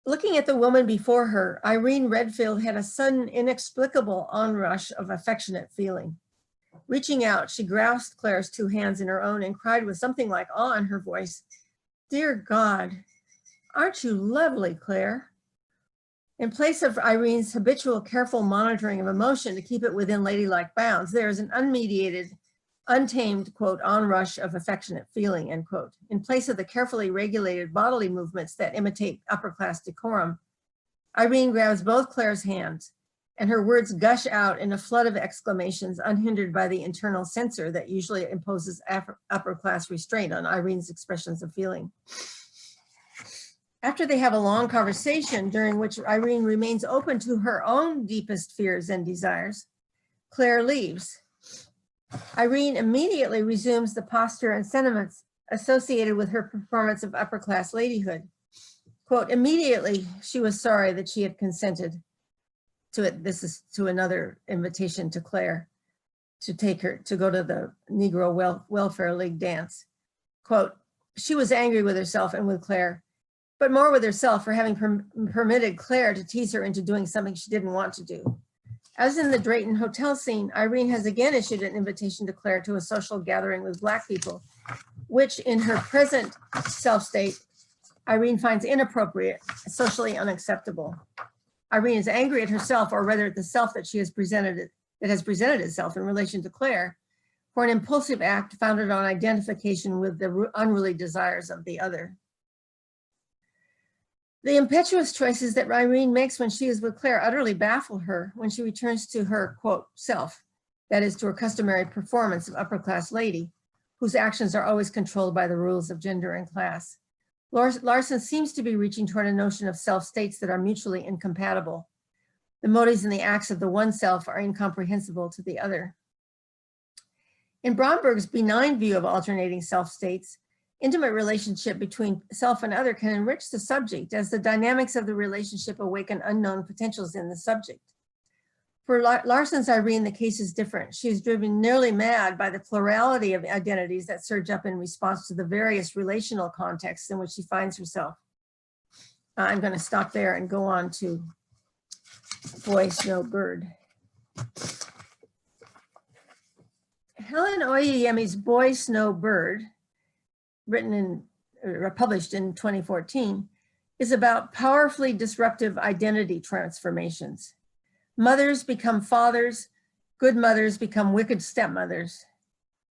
looking at the woman before her, Irene Redfield had a sudden inexplicable onrush of affectionate feeling. Reaching out, she grasped Claire's two hands in her own and cried with something like awe in her voice, dear God, aren't you lovely, Claire? In place of Irene's habitual careful monitoring of emotion to keep it within ladylike bounds, there is an unmediated, untamed, quote, onrush of affectionate feeling, end quote. In place of the carefully regulated bodily movements that imitate upper class decorum, Irene grabs both Claire's hands and her words gush out in a flood of exclamations unhindered by the internal censor that usually imposes upper class restraint on Irene's expressions of feeling. After they have a long conversation during which Irene remains open to her own deepest fears and desires, Claire leaves. Irene immediately resumes the posture and sentiments associated with her performance of upper class ladyhood. Quote, immediately she was sorry that she had consented to it. This is to another invitation to Claire to take her to go to the Negro Welfare League dance. Quote, she was angry with herself and with Claire, but more with herself for having permitted Claire to tease her into doing something she didn't want to do. As in the Drayton Hotel scene, Irene has again issued an invitation to Claire to a social gathering with Black people, which in her present self-state, Irene finds inappropriate, socially unacceptable. Irene is angry at herself, or rather at the self that has presented itself in relation to Claire, for an impulsive act founded on identification with the unruly desires of the other. The impetuous choices that Irene makes when she is with Claire utterly baffle her when she returns to her, quote, self, that is to her customary performance of upper class lady, whose actions are always controlled by the rules of gender and class. Larson seems to be reaching toward a notion of self-states that are mutually incompatible. The motives and the acts of the one self are incomprehensible to the other. In Bromberg's benign view of alternating self-states, intimate relationship between self and other can enrich the subject as the dynamics of the relationship awaken unknown potentials in the subject. For Larson's Irene, the case is different. She is driven nearly mad by the plurality of identities that surge up in response to the various relational contexts in which she finds herself. I'm going to stop there and go on to boy, snow, bird. Helen Oyeyemi's Boy, Snow, Bird, written in, or published in 2014, is about powerfully disruptive identity transformations. Mothers become fathers, good mothers become wicked stepmothers.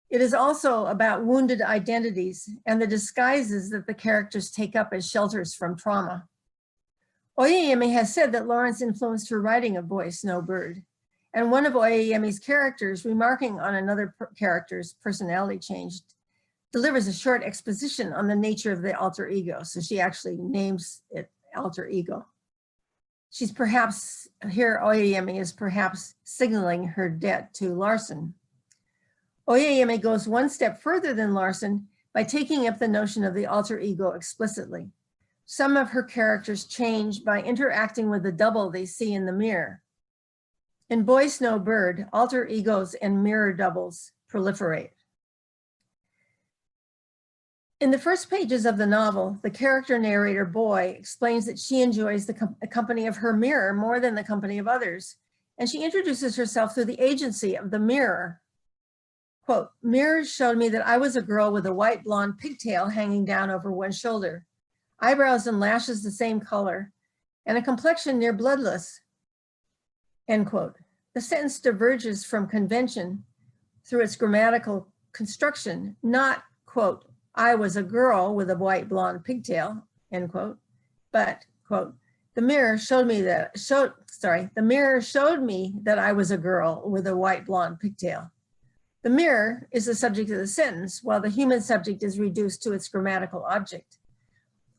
It is also about wounded identities and the disguises that the characters take up as shelters from trauma. Oyeyemi has said that Lawrence influenced her writing of Boy, Snow, Bird. And one of Oyeyemi's characters, remarking on another character's personality change, delivers a short exposition on the nature of the alter ego. So she actually names it alter ego. She's perhaps, here Oyeyemi is perhaps signaling her debt to Larson. Oyeyemi goes one step further than Larson by taking up the notion of the alter ego explicitly. Some of her characters change by interacting with the double they see in the mirror. In Boy, Snow, Bird, alter egos and mirror doubles proliferate. In the first pages of the novel, the character narrator, Boy, explains that she enjoys the company of her mirror more than the company of others. And she introduces herself through the agency of the mirror. Quote, mirrors showed me that I was a girl with a white blonde pigtail hanging down over one shoulder, eyebrows and lashes the same color, and a complexion near bloodless, end quote. The sentence diverges from convention through its grammatical construction, not, quote, I was a girl with a white blonde pigtail, end quote, but, quote, the mirror showed me that I was a girl with a white blonde pigtail. The mirror is the subject of the sentence, while the human subject is reduced to its grammatical object.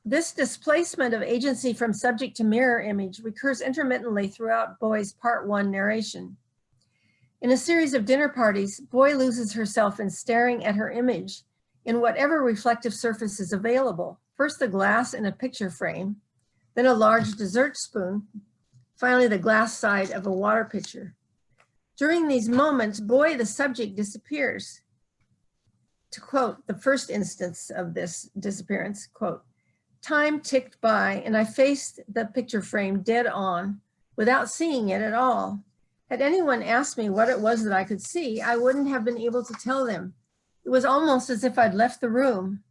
This displacement of agency from subject to mirror image recurs intermittently throughout Boy's part one narration. In a series of dinner parties, Boy loses herself in staring at her image in whatever reflective surface is available. First the glass in a picture frame, then a large dessert spoon, finally the glass side of a water pitcher. During these moments, Boy, the subject, disappears. To quote the first instance of this disappearance, quote, time ticked by and I faced the picture frame dead on without seeing it at all. Had anyone asked me what it was that I could see, I wouldn't have been able to tell them. It was almost as if I'd left the room.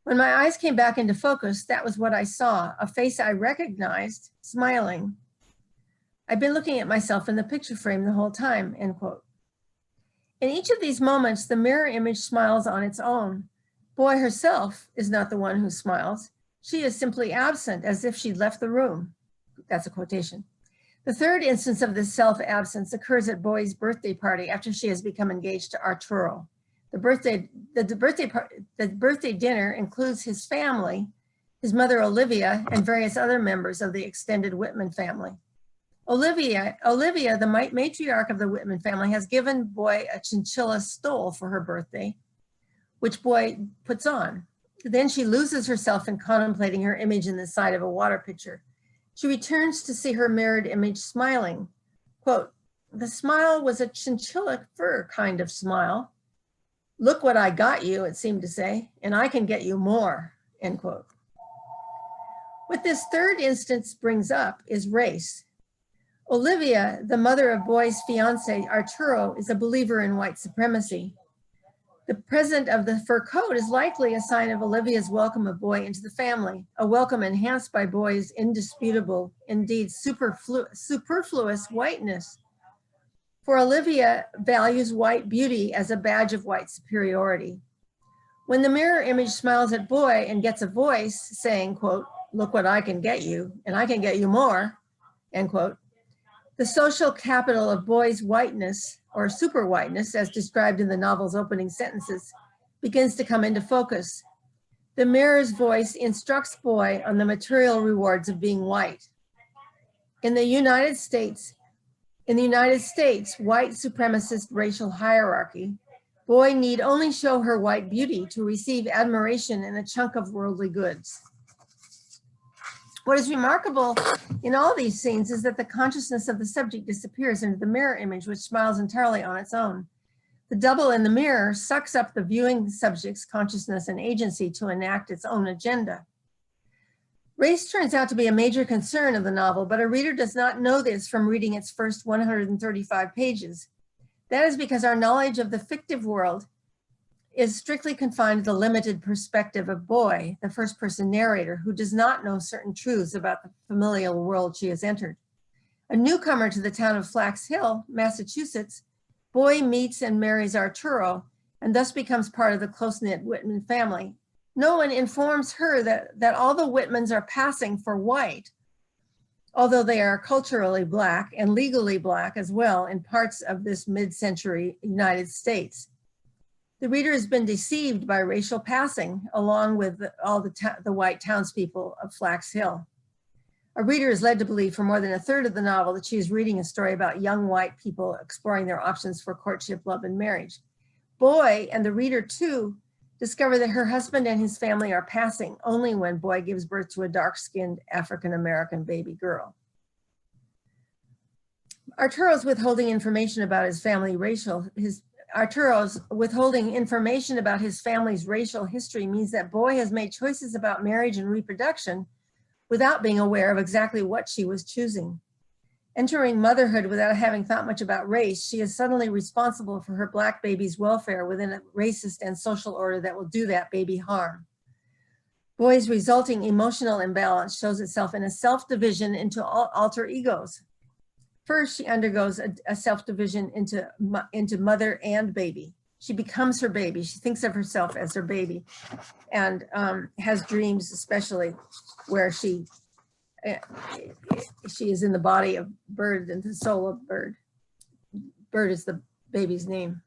When my eyes came back into focus, that was what I saw, a face I recognized, smiling. I've been looking at myself in the picture frame the whole time, end quote. In each of these moments, the mirror image smiles on its own. Boy herself is not the one who smiles. She is simply absent, as if she'd left the room. That's a quotation. The third instance of this self-absence occurs at Boy's birthday party after she has become engaged to Arturo. The birthday dinner includes his family, his mother Olivia, and various other members of the extended Whitman family. Olivia, the matriarch of the Whitman family, has given Boy a chinchilla stole for her birthday, which Boy puts on. Then she loses herself in contemplating her image in the side of a water pitcher. She returns to see her mirrored image smiling. Quote, the smile was a chinchilla fur kind of smile. Look what I got you, it seemed to say, and I can get you more, end quote. What this third instance brings up is race. Olivia, the mother of Boy's fiance, Arturo, is a believer in white supremacy. The present of the fur coat is likely a sign of Olivia's welcome of Boy into the family, a welcome enhanced by Boy's indisputable, indeed superfluous whiteness. For Olivia values white beauty as a badge of white superiority. When the mirror image smiles at Boy and gets a voice saying, quote, look what I can get you, and I can get you more, end quote, the social capital of Boy's whiteness, or super whiteness, as described in the novel's opening sentences, begins to come into focus. The mirror's voice instructs Boy on the material rewards of being white. In the United States, white supremacist racial hierarchy, Boy need only show her white beauty to receive admiration and a chunk of worldly goods. What is remarkable in all these scenes is that the consciousness of the subject disappears into the mirror image, which smiles entirely on its own. The double in the mirror sucks up the viewing subject's consciousness and agency to enact its own agenda. Race turns out to be a major concern of the novel, but a reader does not know this from reading its first 135 pages. That is because our knowledge of the fictive world is strictly confined to the limited perspective of Boy, the first-person narrator, who does not know certain truths about the familial world she has entered. A newcomer to the town of Flax Hill, Massachusetts, Boy meets and marries Arturo, and thus becomes part of the close-knit Whitman family. No one informs her that all the Whitmans are passing for white, although they are culturally Black and legally Black as well in parts of this mid-century United States. The reader has been deceived by racial passing along with all the white townspeople of Flax Hill. A reader is led to believe for more than a third of the novel that she is reading a story about young white people exploring their options for courtship, love, and marriage. Boy, and the reader too, discover that her husband and his family are passing only when Boy gives birth to a dark-skinned African-American baby girl. Arturo's withholding information about his family's racial history means that Boy has made choices about marriage and reproduction without being aware of exactly what she was choosing. Entering motherhood without having thought much about race, she is suddenly responsible for her Black baby's welfare within a racist and social order that will do that baby harm. Boy's resulting emotional imbalance shows itself in a self-division into alter egos. First, she undergoes a self-division into mother and baby. She becomes her baby. She thinks of herself as her baby and has dreams, especially where she is in the body of Bird and the soul of Bird. Bird is the baby's name.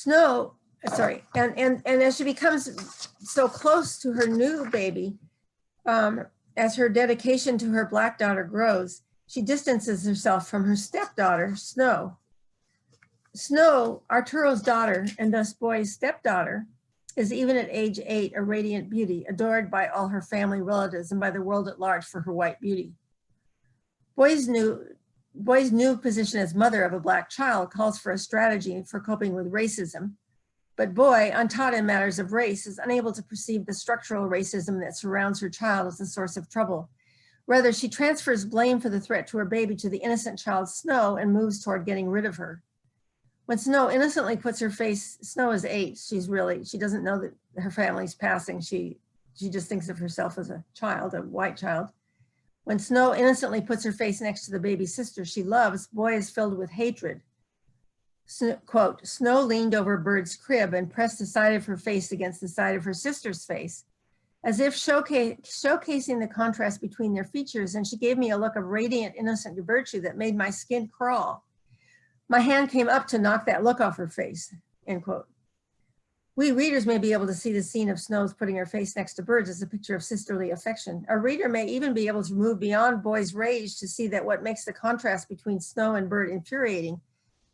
And as she becomes so close to her new baby, as her dedication to her Black daughter grows, she distances herself from her stepdaughter, Snow. Snow, Arturo's daughter, and thus Boy's stepdaughter, is even at age 8 a radiant beauty, adored by all her family relatives and by the world at large for her white beauty. Boy's new position as mother of a Black child calls for a strategy for coping with racism, but Boy, untaught in matters of race, is unable to perceive the structural racism that surrounds her child as a source of trouble. Rather, she transfers blame for the threat to her baby to the innocent child Snow and moves toward getting rid of her. When Snow innocently puts her face, Snow is 8, she doesn't know that her family's passing. She just thinks of herself as a child, a white child. When Snow innocently puts her face next to the baby sister she loves, Boy is filled with hatred. Quote, Snow leaned over Bird's crib and pressed the side of her face against the side of her sister's face, as if showcasing the contrast between their features, and she gave me a look of radiant, innocent virtue that made my skin crawl. My hand came up to knock that look off her face, end quote. We readers may be able to see the scene of Snow's putting her face next to Bird's as a picture of sisterly affection. A reader may even be able to move beyond Boy's rage to see that what makes the contrast between Snow and Bird infuriating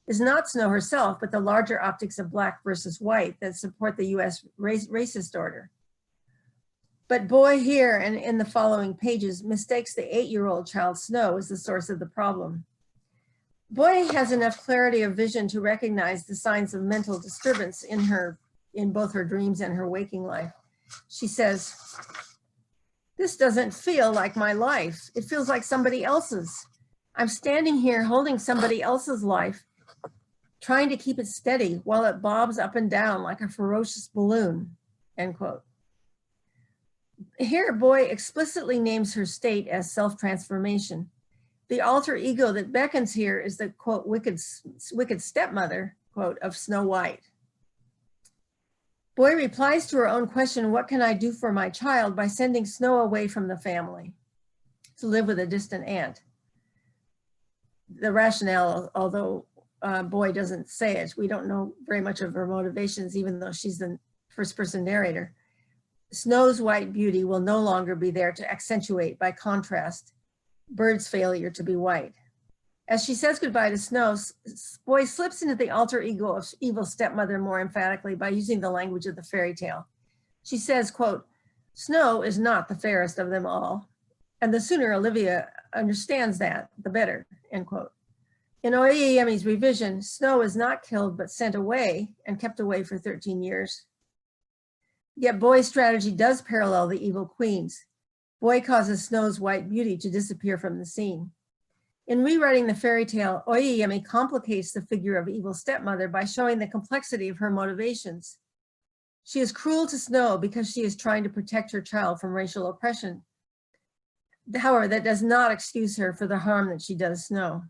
is not Snow herself, but the larger optics of Black versus white that support the US racist order. But Boy here and in the following pages mistakes the 8-year-old child Snow as the source of the problem. Boy has enough clarity of vision to recognize the signs of mental disturbance in both her dreams and her waking life. She says, "This doesn't feel like my life. It feels like somebody else's. I'm standing here holding somebody else's life, trying to keep it steady while it bobs up and down like a ferocious balloon," end quote. Here, Boy explicitly names her state as self-transformation. The alter ego that beckons here is the, quote, wicked stepmother, quote, of Snow White. Boy replies to her own question, what can I do for my child, by sending Snow away from the family to live with a distant aunt. The rationale, although Boy doesn't say it, we don't know very much of her motivations, even though she's the first person narrator. Snow's white beauty will no longer be there to accentuate, by contrast, Bird's failure to be white. As she says goodbye to Snow, Boy slips into the alter ego of evil stepmother more emphatically by using the language of the fairy tale. She says, quote, Snow is not the fairest of them all, and the sooner Olivia understands that, the better, end quote. In Oyeyemi's revision, Snow is not killed but sent away and kept away for 13 years. Yet Boy's strategy does parallel the evil queen's. Boy causes Snow's white beauty to disappear from the scene. In rewriting the fairy tale, Oyeyemi complicates the figure of evil stepmother by showing the complexity of her motivations. She is cruel to Snow because she is trying to protect her child from racial oppression. However, that does not excuse her for the harm that she does Snow.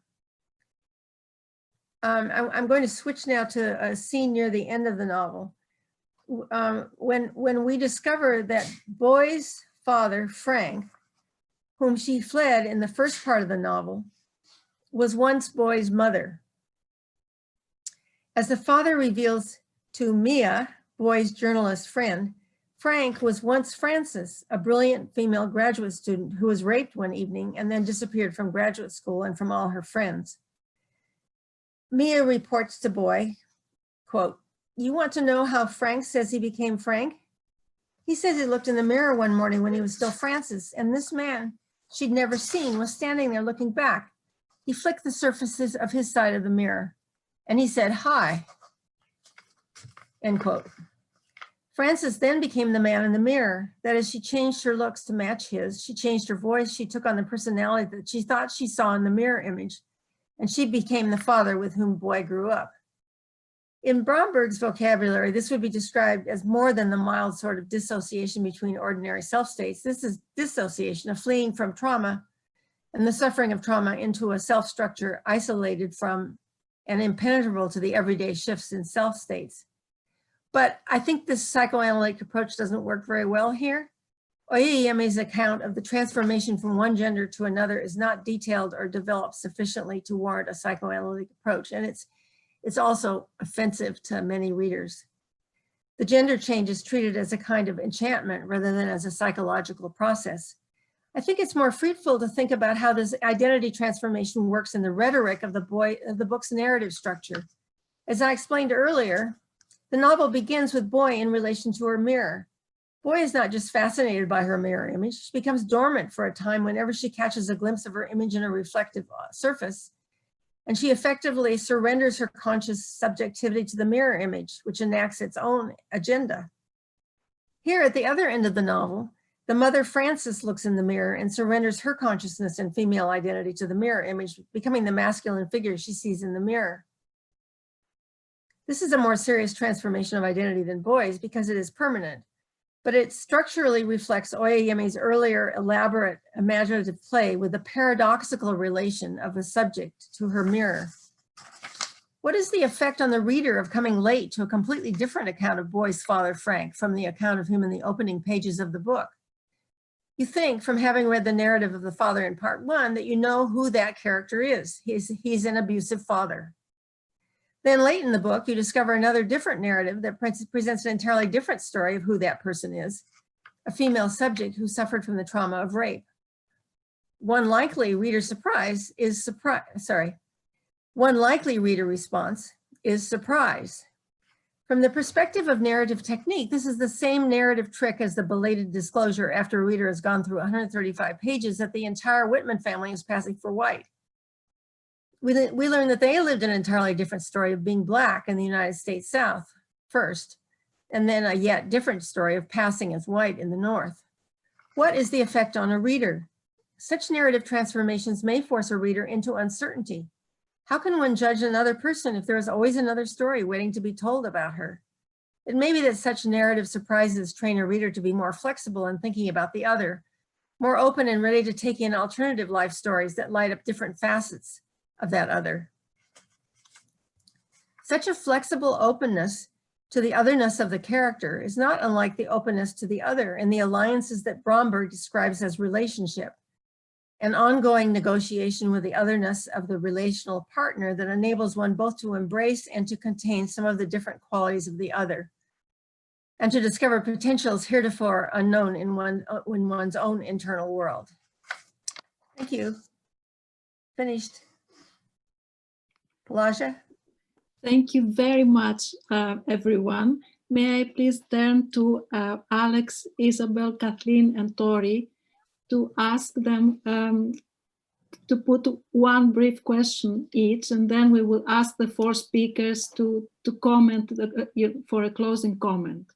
I'm going to switch now to a scene near the end of the novel. When we discover that Boy's father, Frank, whom she fled in the first part of the novel, was once Boy's mother. As the father reveals to Mia, Boy's journalist friend, Frank was once Frances, a brilliant female graduate student who was raped one evening and then disappeared from graduate school and from all her friends. Mia reports to Boy, quote, "You want to know how Frank says he became Frank? He says he looked in the mirror one morning when he was still Francis, and this man she'd never seen was standing there looking back. He flicked the surfaces of his side of the mirror, and he said, 'Hi,' end quote. Frances then became the man in the mirror. That is, she changed her looks to match his. She changed her voice. She took on the personality that she thought she saw in the mirror image, and she became the father with whom Boy grew up. In Bromberg's vocabulary, this would be described as more than the mild sort of dissociation between ordinary self-states. This is dissociation, of fleeing from trauma and the suffering of trauma into a self-structure isolated from and impenetrable to the everyday shifts in self-states. But I think this psychoanalytic approach doesn't work very well here. Oyeyemi's account of the transformation from one gender to another is not detailed or developed sufficiently to warrant a psychoanalytic approach, and it's also offensive to many readers. The gender change is treated as a kind of enchantment rather than as a psychological process. I think it's more fruitful to think about how this identity transformation works in the rhetoric of the book's narrative structure. As I explained earlier, the novel begins with Boy in relation to her mirror. Boy is not just fascinated by her mirror image, she becomes dormant for a time whenever she catches a glimpse of her image in a reflective surface. And she effectively surrenders her conscious subjectivity to the mirror image, which enacts its own agenda. Here at the other end of the novel, the mother Frances looks in the mirror and surrenders her consciousness and female identity to the mirror image, becoming the masculine figure she sees in the mirror. This is a more serious transformation of identity than Boy's because it is permanent, but it structurally reflects Oyeyemi's earlier elaborate imaginative play with the paradoxical relation of the subject to her mirror. What is the effect on the reader of coming late to a completely different account of Boy's father, Frank, from the account of him in the opening pages of the book? You think, from having read the narrative of the father in part 1, that you know who that character is. He's an abusive father. Then late in the book, you discover another different narrative that presents an entirely different story of who that person is, a female subject who suffered from the trauma of rape. One likely reader response is surprise. From the perspective of narrative technique, this is the same narrative trick as the belated disclosure after a reader has gone through 135 pages that the entire Whitman family is passing for white. We learn that they lived an entirely different story of being Black in the United States South first, and then a yet different story of passing as white in the North. What is the effect on a reader? Such narrative transformations may force a reader into uncertainty. How can one judge another person if there is always another story waiting to be told about her? It may be that such narrative surprises train a reader to be more flexible in thinking about the other, more open and ready to take in alternative life stories that light up different facets of that other. Such a flexible openness to the otherness of the character is not unlike the openness to the other in the alliances that Bromberg describes as relationship, an ongoing negotiation with the otherness of the relational partner that enables one both to embrace and to contain some of the different qualities of the other, and to discover potentials heretofore unknown in one's own internal world. Thank you. Finished. Pelagia? Thank you very much, everyone. May I please turn to Alex, Isabel, Kathleen, and Tori to ask them to put one brief question each, and then we will ask the 4 speakers to comment for a closing comment.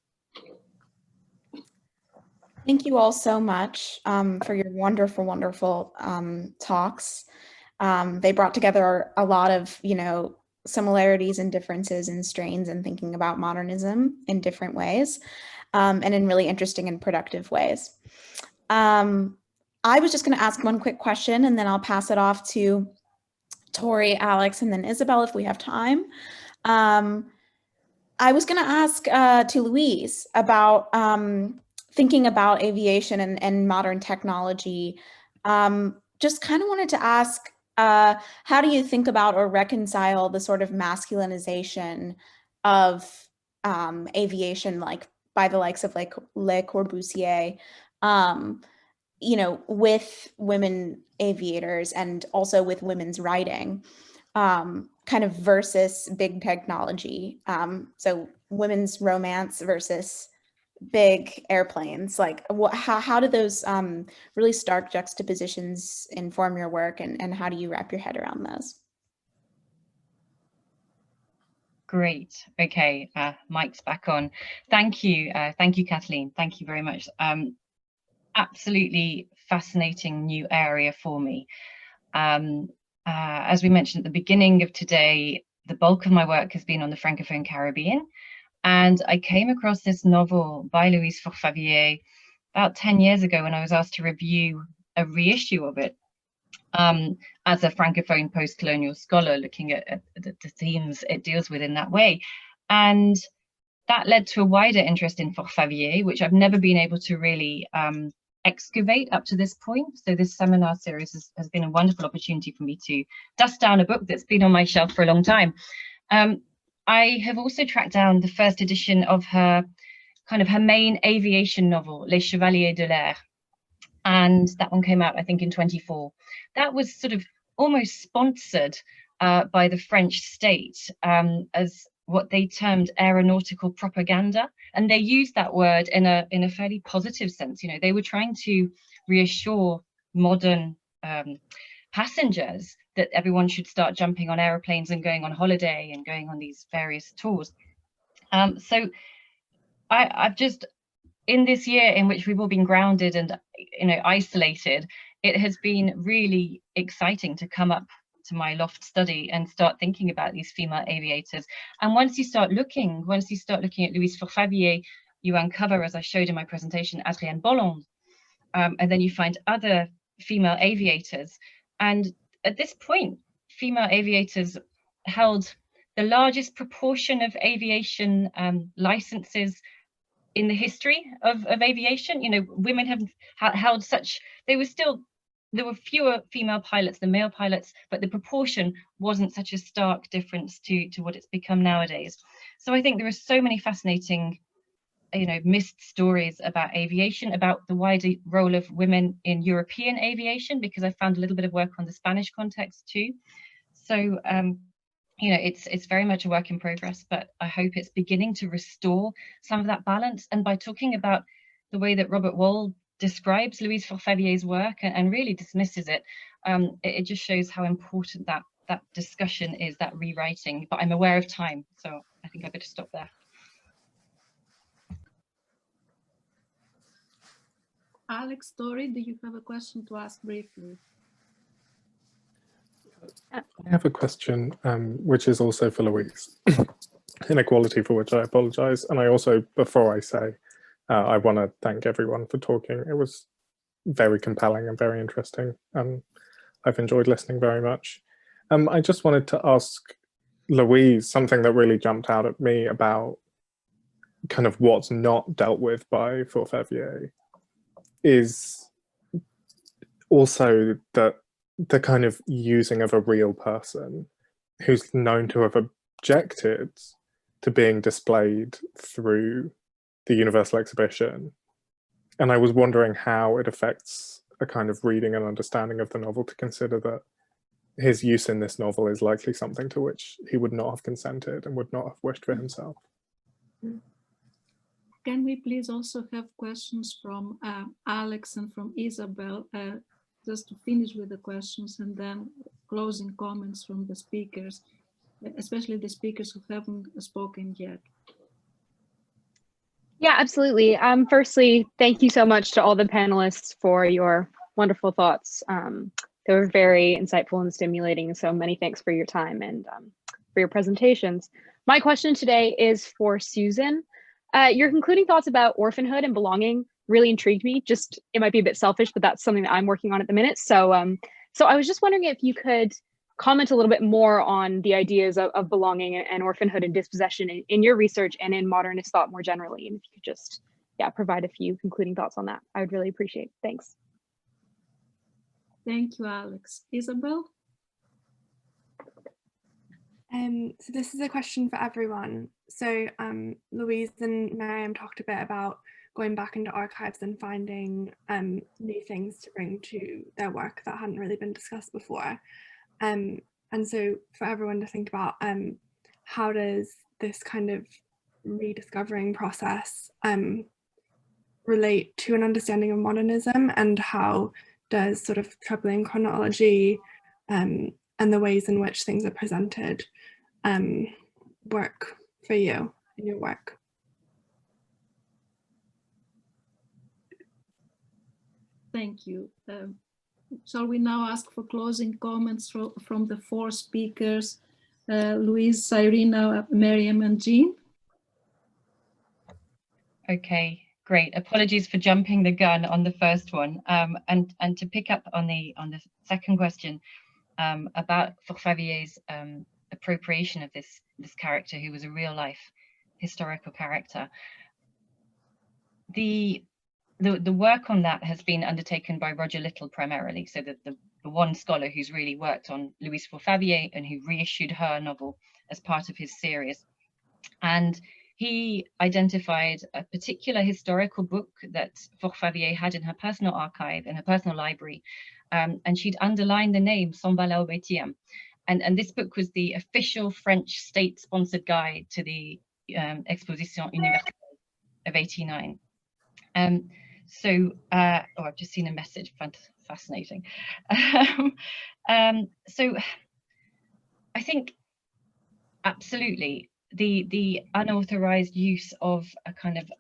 Thank you all so much for your wonderful, wonderful talks. They brought together a lot of, similarities and differences and strains in thinking about modernism in different ways, and in really interesting and productive ways. I was just going to ask one quick question, and then I'll pass it off to Tori, Alex, and then Isabel if we have time. I was going to ask to Louise about thinking about aviation and modern technology. Just kind of wanted to ask, how do you think about or reconcile the sort of masculinization of aviation, like by the likes of like Le Corbusier, with women aviators and also with women's writing, kind of versus big technology. So women's romance versus big airplanes. Like, how do those really stark juxtapositions inform your work, and how do you wrap your head around those? Great. Okay, mic's back on. Thank you, Kathleen. Thank you very much. Absolutely fascinating new area for me. As we mentioned at the beginning of today, the bulk of my work has been on the Francophone Caribbean, and I came across this novel by Louise Forfavier about 10 years ago when I was asked to review a reissue of it as a Francophone post-colonial scholar, looking at the themes it deals with in that way. And that led to a wider interest in Forfavier, which I've never been able to really excavate up to this point. So this seminar series has been a wonderful opportunity for me to dust down a book that's been on my shelf for a long time. I have also tracked down the first edition of her main aviation novel, Les Chevaliers de l'Air. And that one came out, I think, in 24. That was sort of almost sponsored by the French state as what they termed aeronautical propaganda, and they used that word in a fairly positive sense. They were trying to reassure modern passengers that everyone should start jumping on aeroplanes and going on holiday and going on these various tours. So I've just, in this year in which we've all been grounded and isolated, it has been really exciting to come up to my loft study and start thinking about these female aviators. And once you start looking at Louise Forfavier, you uncover, as I showed in my presentation, Adrienne Bolland, and then you find other female aviators. And at this point, female aviators held the largest proportion of aviation licenses in the history of aviation. Women have held such, there were fewer female pilots than male pilots, but the proportion wasn't such a stark difference to what it's become nowadays. So I think there are so many fascinating, missed stories about aviation, about the wider role of women in European aviation, because I found a little bit of work on the Spanish context too. So, it's very much a work in progress, but I hope it's beginning to restore some of that balance. And by talking about the way that Robert Wall describes Louise Forfavier's work and really dismisses it, it just shows how important that discussion is, that rewriting. But I'm aware of time, so I think I better stop there. Alex, Tori, do you have a question to ask briefly? I have a question, which is also for Louise. Inequality, for which I apologize. And I also, before I say, I want to thank everyone for talking. It was very compelling and very interesting. I've enjoyed listening very much. I just wanted to ask Louise something that really jumped out at me about kind of what's not dealt with by Forfavier is also that the kind of using of a real person who's known to have objected to being displayed through the Universal Exhibition. And I was wondering how it affects a kind of reading and understanding of the novel to consider that his use in this novel is likely something to which he would not have consented and would not have wished for himself. Can we please also have questions from Alex and from Isabel, just to finish with the questions, and then closing comments from the speakers, especially the speakers who haven't spoken yet. Yeah, absolutely. Firstly, thank you so much to all the panelists for your wonderful thoughts. They were very insightful and stimulating. So many thanks for your time and for your presentations. My question today is for Suzan. Your concluding thoughts about orphanhood and belonging really intrigued me. Just, it might be a bit selfish, but that's something that I'm working on at the minute. So, so I was just wondering if you could comment a little bit more on the ideas of belonging and orphanhood and dispossession in your research and in modernist thought more generally. And if you could just, yeah, provide a few concluding thoughts on that, I would really appreciate it. Thanks. Thank you, Alex. Isabel? So this is a question for everyone. So Louise and Meryem talked a bit about going back into archives and finding new things to bring to their work that hadn't really been discussed before. And so for everyone to think about how does this kind of rediscovering process relate to an understanding of modernism, and how does sort of troubling chronology and the ways in which things are presented work for you in your work? Thank you. Shall we now ask for closing comments from the four speakers, Louise, Cyraina, Meryem, and Jean? Okay, great. Apologies for jumping the gun on the first one. And to pick up on the second question about Forfavier's appropriation of this character, who was a real life historical character. The work on that has been undertaken by Roger Little primarily, so that the one scholar who's really worked on Louise Forfavier and who reissued her novel as part of his series. And he identified a particular historical book that Forfavier had in her personal archive, in her personal library, and she'd underlined the name Samba-la-Obetiam. And this book was the official French state-sponsored guide to the Exposition Universelle of 89. So, I've just seen a message, fascinating. So I think absolutely the unauthorized use of a kind of,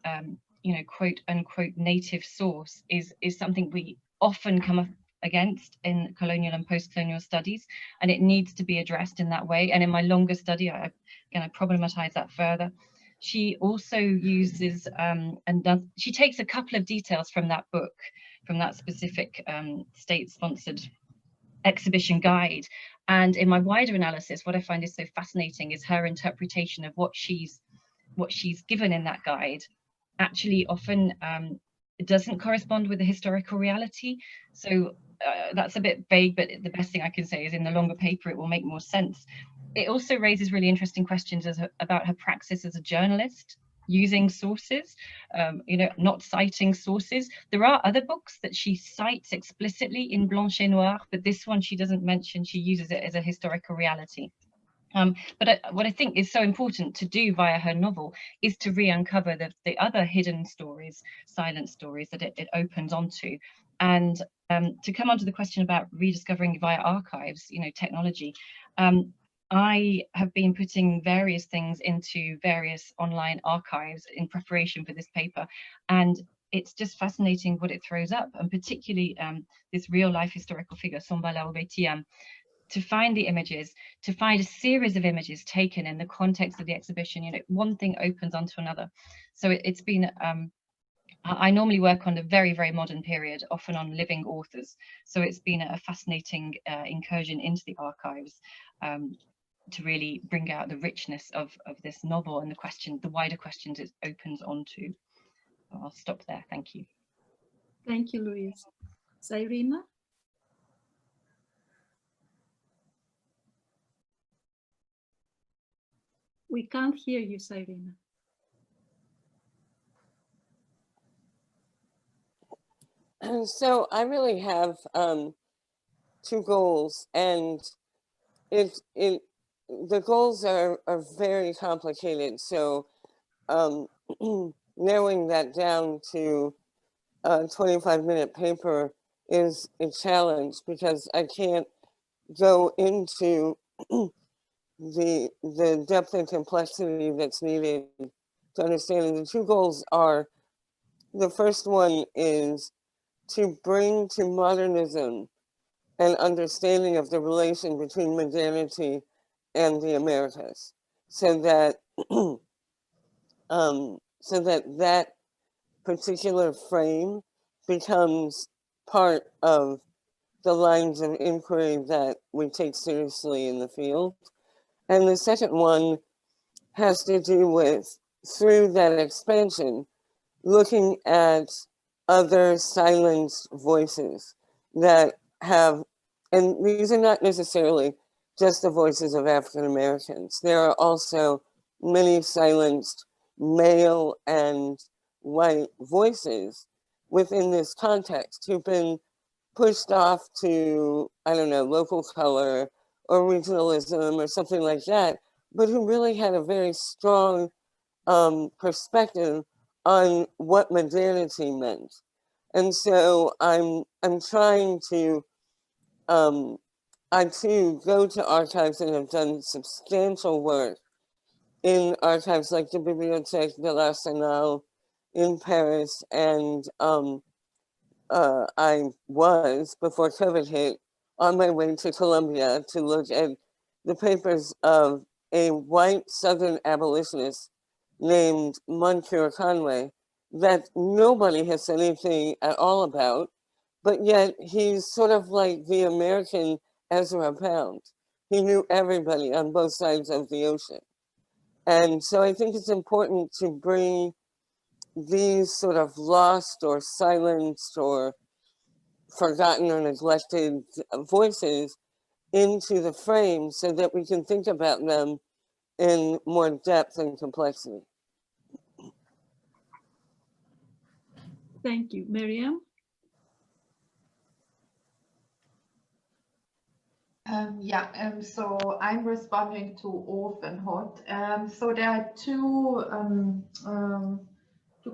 quote unquote native source is something we often come up against in colonial and post-colonial studies, and it needs to be addressed in that way. And in my longer study, I problematize that further. She also uses she takes a couple of details from that book, from that specific state-sponsored exhibition guide. And in my wider analysis, what I find is so fascinating is her interpretation of what she's given in that guide. Actually, often it doesn't correspond with the historical reality. So that's a bit vague, but the best thing I can say is in the longer paper, it will make more sense. It also raises really interesting questions about her praxis as a journalist, using sources, not citing sources. There are other books that she cites explicitly in Blanche et Noir, but this one she doesn't mention. She uses it as a historical reality. But what I think is so important to do via her novel is to re-uncover the other hidden stories, silent stories that it opens onto. And to come onto the question about rediscovering via archives, technology, I have been putting various things into various online archives in preparation for this paper, and it's just fascinating what it throws up, and particularly this real life historical figure, Samba-la-Obetiam, to find the images, to find a series of images taken in the context of the exhibition. One thing opens onto another. So it's been, I normally work on the very, very modern period, often on living authors. So it's been a fascinating incursion into the archives to really bring out the richness of this novel and the wider questions it opens onto. I'll stop there. Thank you. Thank you, Louise. Cyraina? We can't hear you, Cyraina. So I really have two goals, and the goals are very complicated. So narrowing that down to a 25-minute paper is a challenge, because I can't go into the depth and complexity that's needed to understanding. The two goals are, the first one is to bring to modernism an understanding of the relation between modernity and the Americas, so that that particular frame becomes part of the lines of inquiry that we take seriously in the field. And the second one has to do with, through that expansion, looking at other silenced voices that have, and these are not necessarily just the voices of African Americans. There are also many silenced male and white voices within this context who've been pushed off to, I don't know, local color or regionalism or something like that, but who really had a very strong perspective on what modernity meant. And so I'm trying to, I too go to archives and have done substantial work in archives like the Bibliothèque de l'Arsenal in Paris, and I was, before COVID hit, on my way to Columbia to look at the papers of a white Southern abolitionist named Moncure Conway that nobody has said anything at all about, but yet he's sort of like the American Ezra Pound. He knew everybody on both sides of the ocean. And so I think it's important to bring these sort of lost or silenced or forgotten or neglected voices into the frame so that we can think about them in more depth and complexity. Thank you. Meryem? So I'm responding to orphanhood. So there are two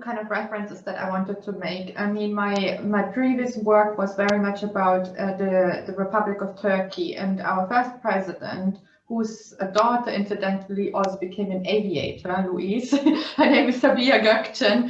kind of references that I wanted to make. I mean, my previous work was very much about the Republic of Turkey, and our first president, whose daughter incidentally also became an aviator, Louise. Her name is Sabiha Gökçen.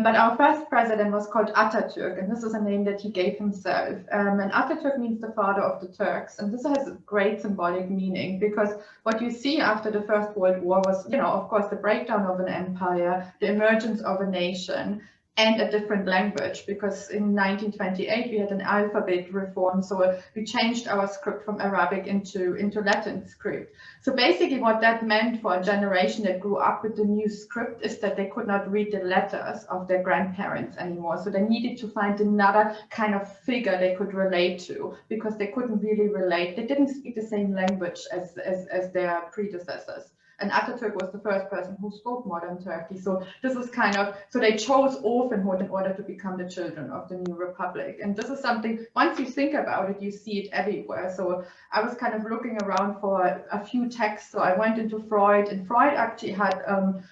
But our first president was called Atatürk, and this is a name that he gave himself. And Atatürk means the father of the Turks. And this has a great symbolic meaning, because what you see after the First World War was, you know, of course, the breakdown of an empire, the emergence of a nation, and a different language, because in 1928 we had an alphabet reform, so we changed our script from Arabic into Latin script. So basically what that meant for a generation that grew up with the new script is that they could not read the letters of their grandparents anymore. So they needed to find another kind of figure they could relate to, because they couldn't really relate. They didn't speak the same language as their predecessors. And Atatürk was the first person who spoke modern Turkey. So this is kind of, so they chose orphanhood in order to become the children of the new republic. And this is something, once you think about it, you see it everywhere. So I was kind of looking around for a few texts. So I went into Freud, and Freud actually had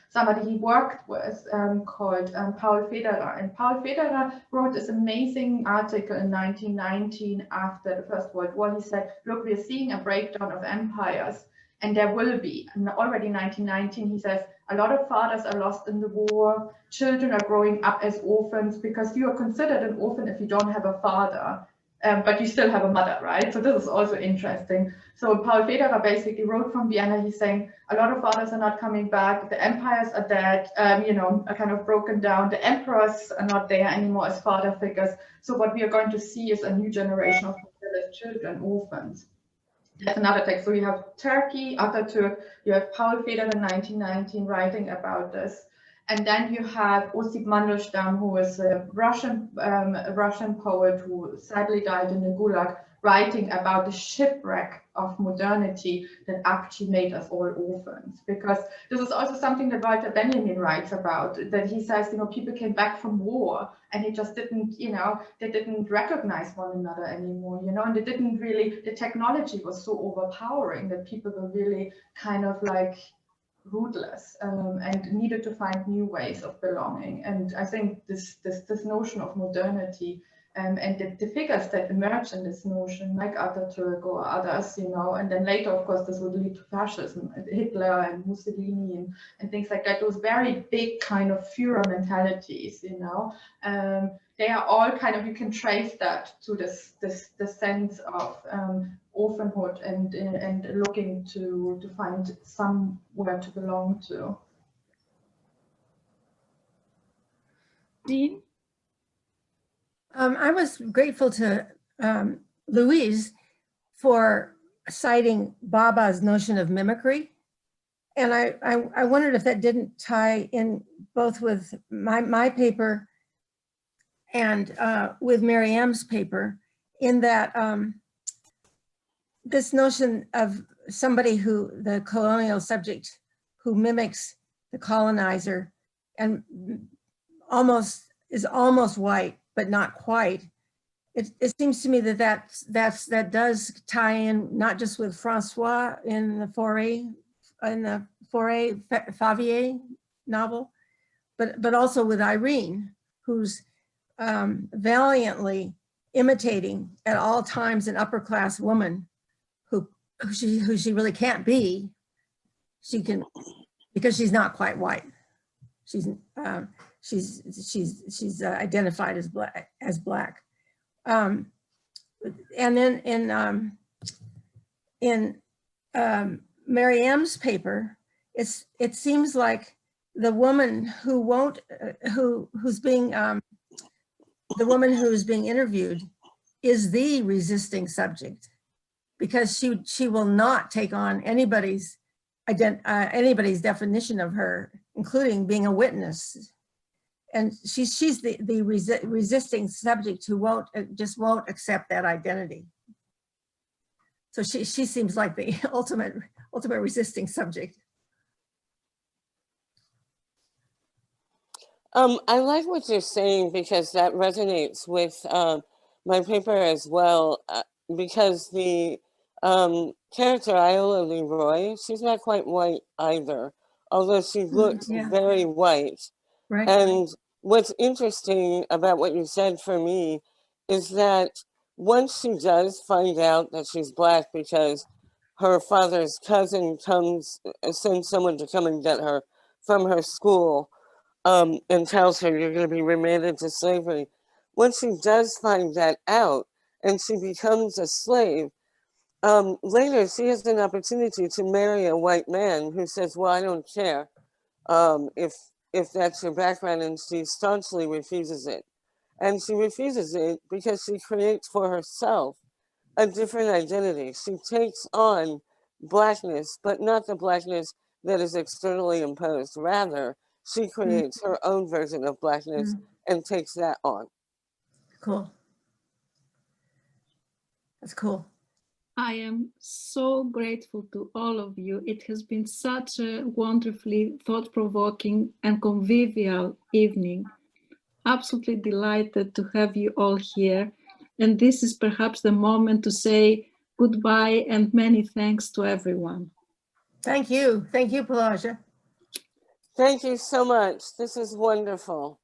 somebody he worked with called Paul Federer. And Paul Federer wrote this amazing article in 1919 after the First World War. He said, look, we're seeing a breakdown of empires. And there will be. And already in 1919, he says, a lot of fathers are lost in the war. Children are growing up as orphans, because you are considered an orphan if you don't have a father, but you still have a mother, right? So this is also interesting. So Paul Federer basically wrote from Vienna. He's saying a lot of fathers are not coming back. The empires are dead, you know, are kind of broken down. The emperors are not there anymore as father figures. So what we are going to see is a new generation of children, orphans. That's another text. So you have Turkey, Atatürk, you have Paul Federer in 1919 writing about this. And then you have Osip Mandelstam, who is a Russian poet who sadly died in the Gulag, writing about the shipwreck of modernity that actually made us all orphans. Because this is also something that Walter Benjamin writes about, that he says, you know, people came back from war and they just didn't, you know, they didn't recognize one another anymore, you know, and they didn't really, the technology was so overpowering that people were really kind of like rootless and needed to find new ways of belonging. And I think this notion of modernity and the figures that emerge in this notion, like Ataturk or others, you know, and then later, of course, this would lead to fascism, Hitler and Mussolini and things like that. Those very big kind of Führer mentalities, you know, they are all kind of, you can trace that to this sense of orphanhood and looking to find somewhere to belong to. Jean? I was grateful to Louise for citing Baba's notion of mimicry. And I wondered if that didn't tie in both with my paper and with Meryem's paper, in that this notion of somebody who, the colonial subject, who mimics the colonizer and is almost white, but not quite. It seems to me that does tie in not just with Francois in the Favier novel, but also with Irene, who's valiantly imitating at all times an upper class woman who she really can't be. She can, because she's not quite white. She's identified as black. And then in Meryem's paper, it seems like the woman who's being interviewed is the resisting subject, because she will not take on anybody's definition of her, including being a witness. And she's the resisting subject who just won't accept that identity. So she seems like the ultimate resisting subject. I like what you're saying, because that resonates with my paper as well, because the character Iola Leroy, she's not quite white either, although she looks very white. Right. And what's interesting about what you said for me is that once she does find out that she's black because her father's cousin sends someone to come and get her from her school, and tells her you're going to be remanded to slavery. Once she does find that out and she becomes a slave, later she has an opportunity to marry a white man who says, well, I don't care if that's your background, and she staunchly refuses it. And she refuses it because she creates for herself a different identity. She takes on blackness, but not the blackness that is externally imposed. Rather, she creates her own version of blackness and takes that on. Cool. That's cool. I am so grateful to all of you. It has been such a wonderfully thought-provoking and convivial evening. Absolutely delighted to have you all here. And this is perhaps the moment to say goodbye and many thanks to everyone. Thank you. Thank you, Pelagia. Thank you so much. This is wonderful.